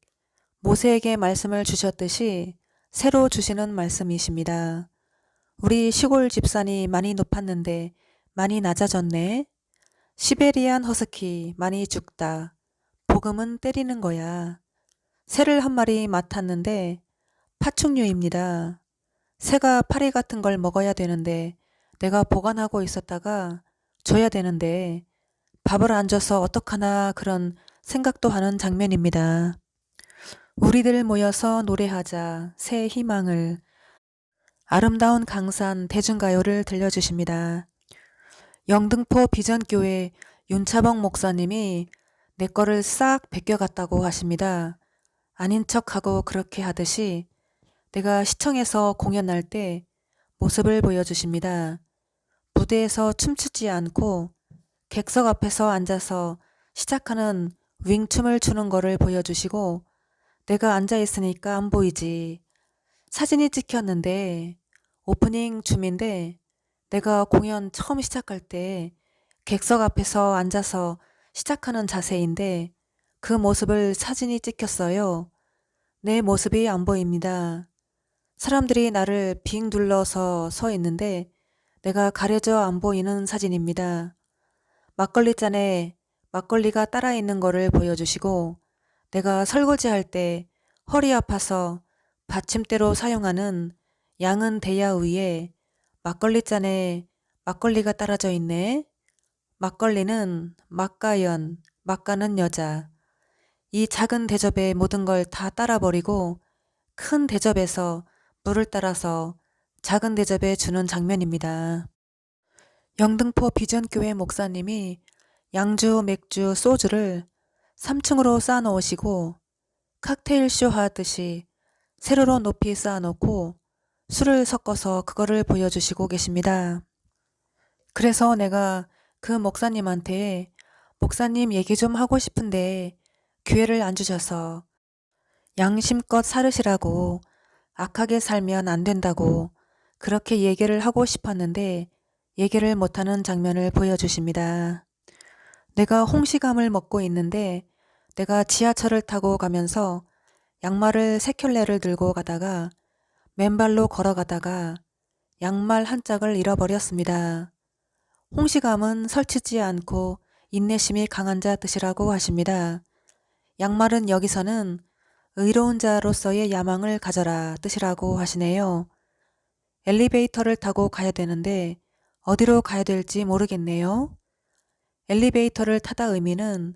모세에게 말씀을 주셨듯이 새로 주시는 말씀이십니다. 우리 시골 집산이 많이 높았는데 많이 낮아졌네. 시베리안 허스키 많이 죽다. 복음은 때리는 거야. 새를 한 마리 맡았는데 파충류입니다. 새가 파리 같은 걸 먹어야 되는데 내가 보관하고 있었다가 줘야 되는데 밥을 안 줘서 어떡하나 그런 생각도 하는 장면입니다. 우리들 모여서 노래하자 새 희망을 아름다운 강산 대중가요를 들려주십니다. 영등포 비전교회 윤차봉 목사님이 내 거를 싹 베껴갔다고 하십니다. 아닌 척하고 그렇게 하듯이 내가 시청에서 공연할 때 모습을 보여주십니다. 무대에서 춤추지 않고 객석 앞에서 앉아서 시작하는 윙춤을 추는 거를 보여주시고 내가 앉아있으니까 안 보이지. 사진이 찍혔는데 오프닝 춤인데 내가 공연 처음 시작할 때 객석 앞에서 앉아서 시작하는 자세인데 그 모습을 사진이 찍혔어요. 내 모습이 안 보입니다. 사람들이 나를 빙 둘러서 서 있는데 내가 가려져 안 보이는 사진입니다. 막걸리 잔에 막걸리가 따라 있는 거를 보여주시고 내가 설거지할 때 허리 아파서 받침대로 사용하는 양은 대야 위에 막걸리 잔에 막걸리가 따라져 있네. 막걸리는 막가연, 막가는 여자. 이 작은 대접에 모든 걸 다 따라버리고 큰 대접에서 물을 따라서 작은 대접에 주는 장면입니다. 영등포 비전교회 목사님이 양주, 맥주, 소주를 3층으로 쌓아놓으시고 칵테일 쇼 하듯이 세로로 높이 쌓아놓고 술을 섞어서 그거를 보여주시고 계십니다. 그래서 내가 그 목사님한테 목사님 얘기 좀 하고 싶은데 기회를 안 주셔서 양심껏 살으시라고 악하게 살면 안 된다고 그렇게 얘기를 하고 싶었는데 얘기를 못하는 장면을 보여주십니다. 내가 홍시감을 먹고 있는데 내가 지하철을 타고 가면서 양말을 3켤레를 들고 가다가 맨발로 걸어가다가 양말 한 짝을 잃어버렸습니다. 홍시감은 설치지 않고 인내심이 강한 자 뜻이라고 하십니다. 양말은 여기서는 의로운 자로서의 야망을 가져라 뜻이라고 하시네요. 엘리베이터를 타고 가야 되는데 어디로 가야 될지 모르겠네요. 엘리베이터를 타다 의미는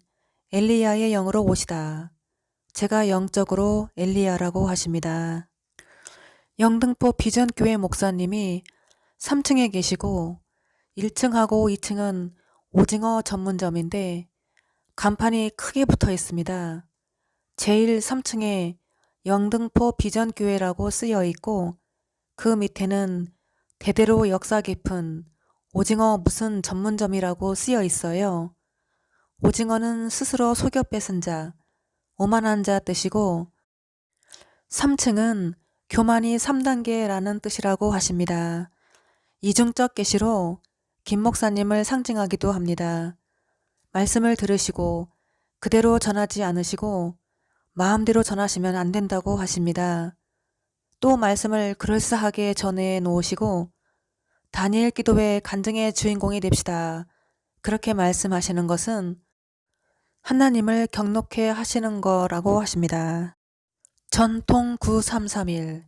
엘리야의 영으로 오시다. 제가 영적으로 엘리야라고 하십니다. 영등포 비전교회 목사님이 3층에 계시고 1층하고 2층은 오징어 전문점인데 간판이 크게 붙어 있습니다. 제일 3층에 영등포 비전교회라고 쓰여 있고 그 밑에는 대대로 역사 깊은 오징어 무슨 전문점이라고 쓰여 있어요. 오징어는 스스로 속여 뺏은 자, 오만한 자 뜻이고 3층은 교만이 3단계라는 뜻이라고 하십니다. 이중적 계시로 김 목사님을 상징하기도 합니다. 말씀을 들으시고 그대로 전하지 않으시고 마음대로 전하시면 안 된다고 하십니다. 또 말씀을 그럴싸하게 전해 놓으시고 다니엘 기도회 간증의 주인공이 됩시다. 그렇게 말씀하시는 것은 하나님을 경록해 하시는 거라고 하십니다. 전통 9331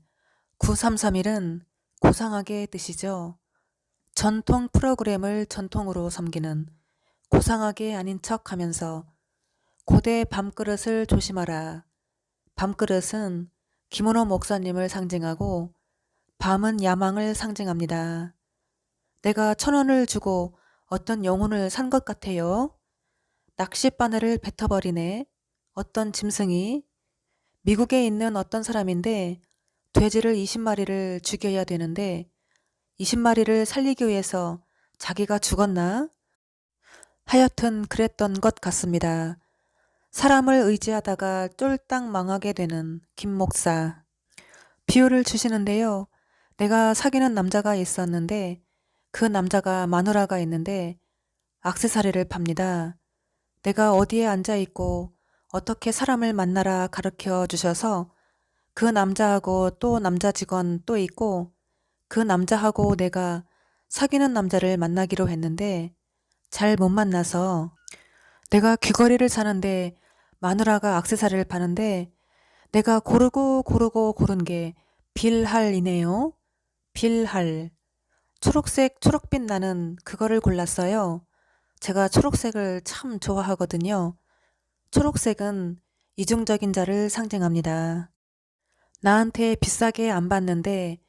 9331은 고상하게 뜻이죠. 전통 프로그램을 전통으로 섬기는 고상하게 아닌 척 하면서 고대 밤그릇을 조심하라. 밤그릇은 김은호 목사님을 상징하고 밤은 야망을 상징합니다. 내가 1,000원을 주고 어떤 영혼을 산 것 같아요. 낚싯바늘을 뱉어버리네. 어떤 짐승이. 미국에 있는 어떤 사람인데 돼지를 20마리를 죽여야 되는데 20마리를 살리기 위해서 자기가 죽었나? 하여튼 그랬던 것 같습니다. 사람을 의지하다가 쫄딱 망하게 되는 김 목사. 비유를 주시는데요. 내가 사귀는 남자가 있었는데 그 남자가 마누라가 있는데 액세서리를 팝니다. 내가 어디에 앉아있고 어떻게 사람을 만나라 가르쳐 주셔서 그 남자하고 또 남자 직원 또 있고 그 남자하고 내가 사귀는 남자를 만나기로 했는데 잘 못 만나서 내가 귀걸이를 사는데 마누라가 액세서리를 파는데 내가 고르고 고른 게 빌할이네요. 빌할. 초록색 초록빛 나는 그거를 골랐어요. 제가 초록색을 참 좋아하거든요. 초록색은 이중적인 자를 상징합니다. 나한테 비싸게 안 받는데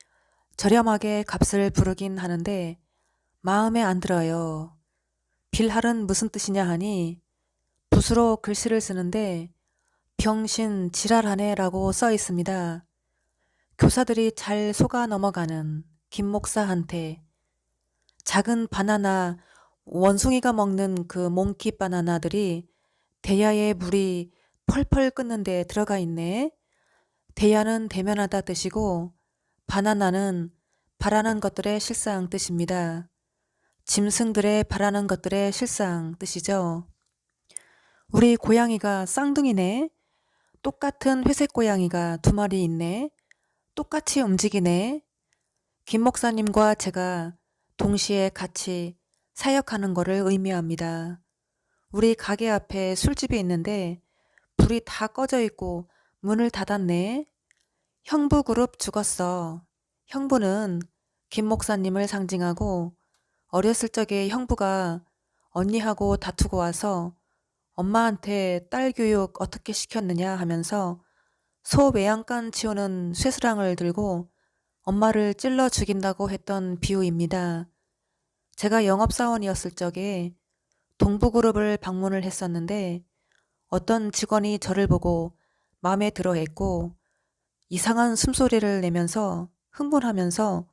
저렴하게 값을 부르긴 하는데 마음에 안 들어요. 빌할은 무슨 뜻이냐 하니 붓으로 글씨를 쓰는데 병신 지랄하네 라고 써 있습니다. 교사들이 잘 속아 넘어가는 김 목사한테 작은 바나나 원숭이가 먹는 그 몽키 바나나들이 대야에 물이 펄펄 끓는 데 들어가 있네. 대야는 대면하다 뜻이고 바나나는 바라는 것들의 실상 뜻입니다. 짐승들의 바라는 것들의 실상 뜻이죠. 우리 고양이가 쌍둥이네. 똑같은 회색 고양이가 두 마리 있네. 똑같이 움직이네. 김 목사님과 제가 동시에 같이 사역하는 것을 의미합니다. 우리 가게 앞에 술집이 있는데 불이 다 꺼져 있고 문을 닫았네. 형부 그룹 죽었어. 형부는 김 목사님을 상징하고 어렸을 적에 형부가 언니하고 다투고 와서 엄마한테 딸 교육 어떻게 시켰느냐 하면서 소 외양간 치우는 쇠스랑을 들고 엄마를 찔러 죽인다고 했던 비유입니다. 제가 영업사원이었을 적에 동부그룹을 방문을 했었는데 어떤 직원이 저를 보고 마음에 들어 했고 이상한 숨소리를 내면서 흥분하면서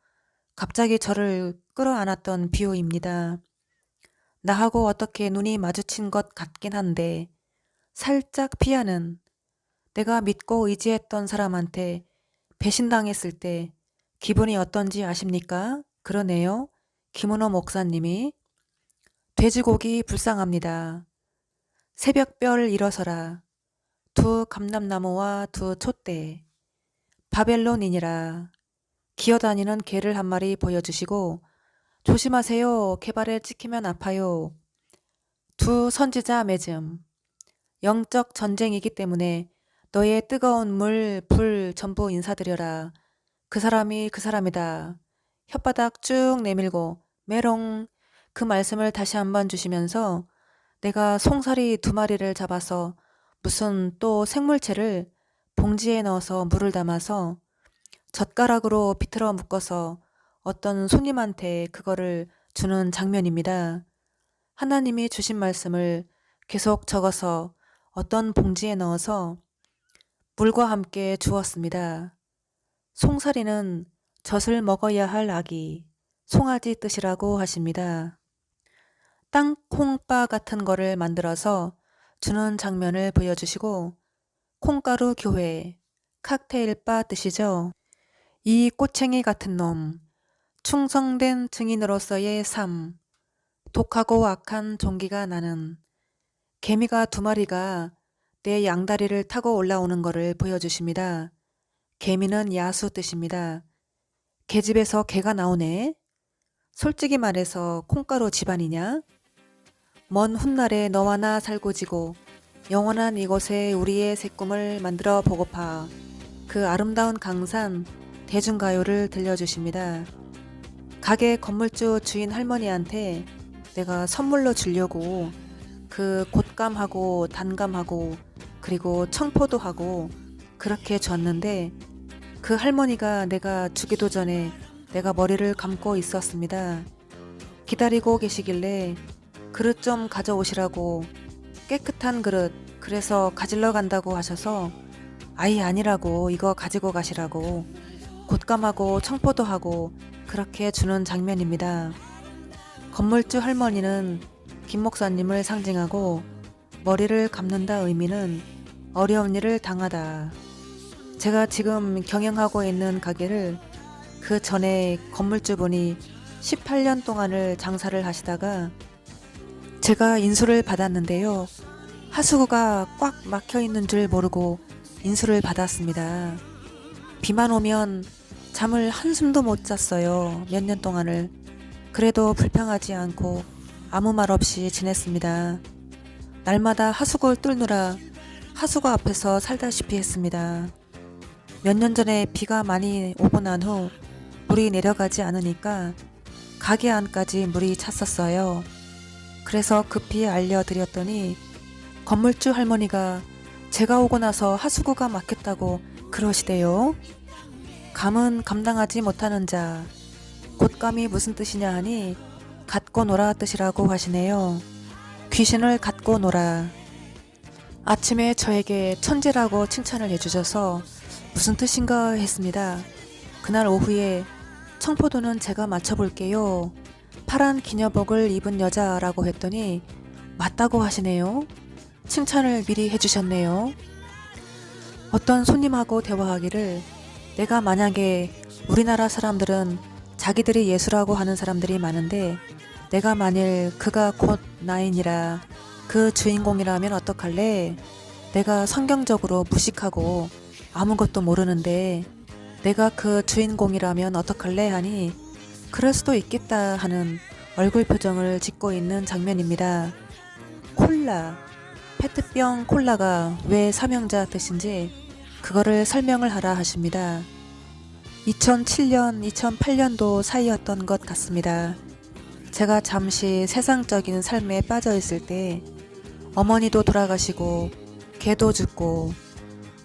갑자기 저를 끌어안았던 비유입니다. 나하고 어떻게 눈이 마주친 것 같긴 한데 살짝 피하는 내가 믿고 의지했던 사람한테 배신당했을 때 기분이 어떤지 아십니까? 그러네요. 김은호 목사님이. 돼지고기 불쌍합니다. 새벽별 일어서라. 두 감람나무와 두 촛대. 바벨론이니라. 기어다니는 개를 한 마리 보여주시고 조심하세요. 개발에 찍히면 아파요. 두 선지자 맺음. 영적 전쟁이기 때문에 너의 뜨거운 물, 불 전부 인사드려라. 그 사람이 그 사람이다. 혓바닥 쭉 내밀고 메롱 그 말씀을 다시 한번 주시면서 내가 송사리 두 마리를 잡아서 무슨 또 생물체를 봉지에 넣어서 물을 담아서 젓가락으로 비틀어 묶어서 어떤 손님한테 그거를 주는 장면입니다. 하나님이 주신 말씀을 계속 적어서 어떤 봉지에 넣어서 물과 함께 주었습니다. 송사리는 젖을 먹어야 할 아기, 송아지 뜻이라고 하십니다. 땅콩바 같은 거를 만들어서 주는 장면을 보여주시고 콩가루 교회, 칵테일바 뜻이죠. 이 꼬챙이 같은 놈, 충성된 증인으로서의 삶, 독하고 악한 종기가 나는 개미가 두 마리가 내 양다리를 타고 올라오는 것을 보여주십니다. 개미는 야수 뜻입니다. 개집에서 개가 나오네. 솔직히 말해서 콩가루 집안이냐? 먼 훗날에 너와 나 살고 지고 영원한 이곳에 우리의 새 꿈을 만들어 보고파 그 아름다운 강산 대중가요를 들려주십니다. 가게 건물주 주인 할머니한테 내가 선물로 주려고 그 곶감하고 단감하고 그리고 청포도 하고 그렇게 줬는데 그 할머니가 내가 주기도 전에 내가 머리를 감고 있었습니다. 기다리고 계시길래 그릇 좀 가져오시라고 깨끗한 그릇 그래서 가질러 간다고 하셔서 아이 아니라고 이거 가지고 가시라고 곶감하고 청포도하고 그렇게 주는 장면입니다. 건물주 할머니는 김 목사님을 상징하고 머리를 감는다 의미는 어려운 일을 당하다. 제가 지금 경영하고 있는 가게를 그 전에 건물주분이 18년 동안을 장사를 하시다가 제가 인수를 받았는데요. 하수구가 꽉 막혀 있는 줄 모르고 인수를 받았습니다. 비만 오면 잠을 한숨도 못 잤어요. 몇 년 동안을. 그래도 불평하지 않고 아무 말 없이 지냈습니다. 날마다 하수구를 뚫느라 하수구 앞에서 살다시피 했습니다. 몇 년 전에 비가 많이 오고 난 후 물이 내려가지 않으니까 가게 안까지 물이 찼었어요. 그래서 급히 알려드렸더니 건물주 할머니가 제가 오고 나서 하수구가 막혔다고 그러시대요. 감은 감당하지 못하는 자, 곶감이 무슨 뜻이냐 하니 갖고 놀아 뜻이라고 하시네요. 귀신을 갖고 놀아. 아침에 저에게 천재라고 칭찬을 해주셔서 무슨 뜻인가 했습니다. 그날 오후에 청포도는 제가 맞춰볼게요. 파란 기녀복을 입은 여자라고 했더니 맞다고 하시네요. 칭찬을 미리 해주셨네요. 어떤 손님하고 대화하기를 내가 만약에 우리나라 사람들은 자기들이 예수라고 하는 사람들이 많은데 내가 만일 그가 곧 나인이라 그 주인공이라면 어떡할래? 내가 성경적으로 무식하고 아무것도 모르는데 내가 그 주인공이라면 어떡할래? 하니 그럴 수도 있겠다 하는 얼굴 표정을 짓고 있는 장면입니다. 콜라, 페트병 콜라가 왜 삼형자 뜻인지 그거를 설명을 하라 하십니다. 2007년, 2008년도 사이였던 것 같습니다. 제가 잠시 세상적인 삶에 빠져 있을 때 어머니도 돌아가시고 개도 죽고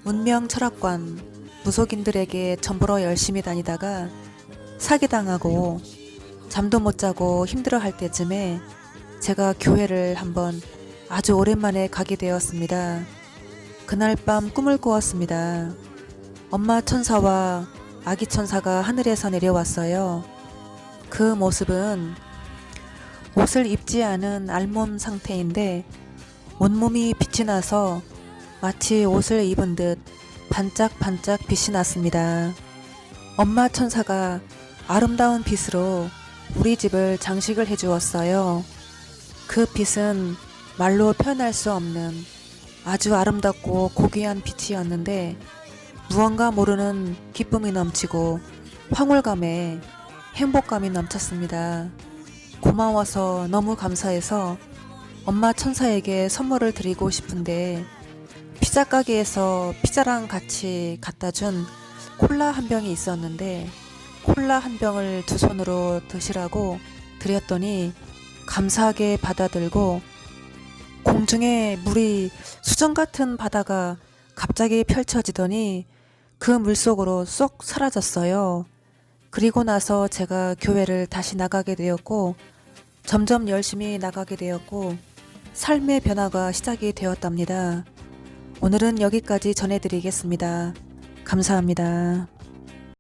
운명 철학관 무속인들에게 전보러 열심히 다니다가 사기당하고 잠도 못 자고 힘들어 할 때쯤에 제가 교회를 한번 아주 오랜만에 가게 되었습니다. 그날 밤 꿈을 꾸었습니다. 엄마 천사와 아기 천사가 하늘에서 내려왔어요. 그 모습은 옷을 입지 않은 알몸 상태인데 온몸이 빛이 나서 마치 옷을 입은 듯 반짝반짝 빛이 났습니다. 엄마 천사가 아름다운 빛으로 우리 집을 장식을 해주었어요. 그 빛은 말로 표현할 수 없는 아주 아름답고 고귀한 빛이었는데 무언가 모르는 기쁨이 넘치고 황홀감에 행복감이 넘쳤습니다. 고마워서 너무 감사해서 엄마 천사에게 선물을 드리고 싶은데 피자 가게에서 피자랑 같이 갖다 준 콜라 한 병이 있었는데 콜라 한 병을 두 손으로 드시라고 드렸더니 감사하게 받아들고 공중에 물이 수정 같은 바다가 갑자기 펼쳐지더니 그 물속으로 쏙 사라졌어요. 그리고 나서 제가 교회를 다시 나가게 되었고 점점 열심히 나가게 되었고 삶의 변화가 시작이 되었답니다. 오늘은 여기까지 전해드리겠습니다. 감사합니다.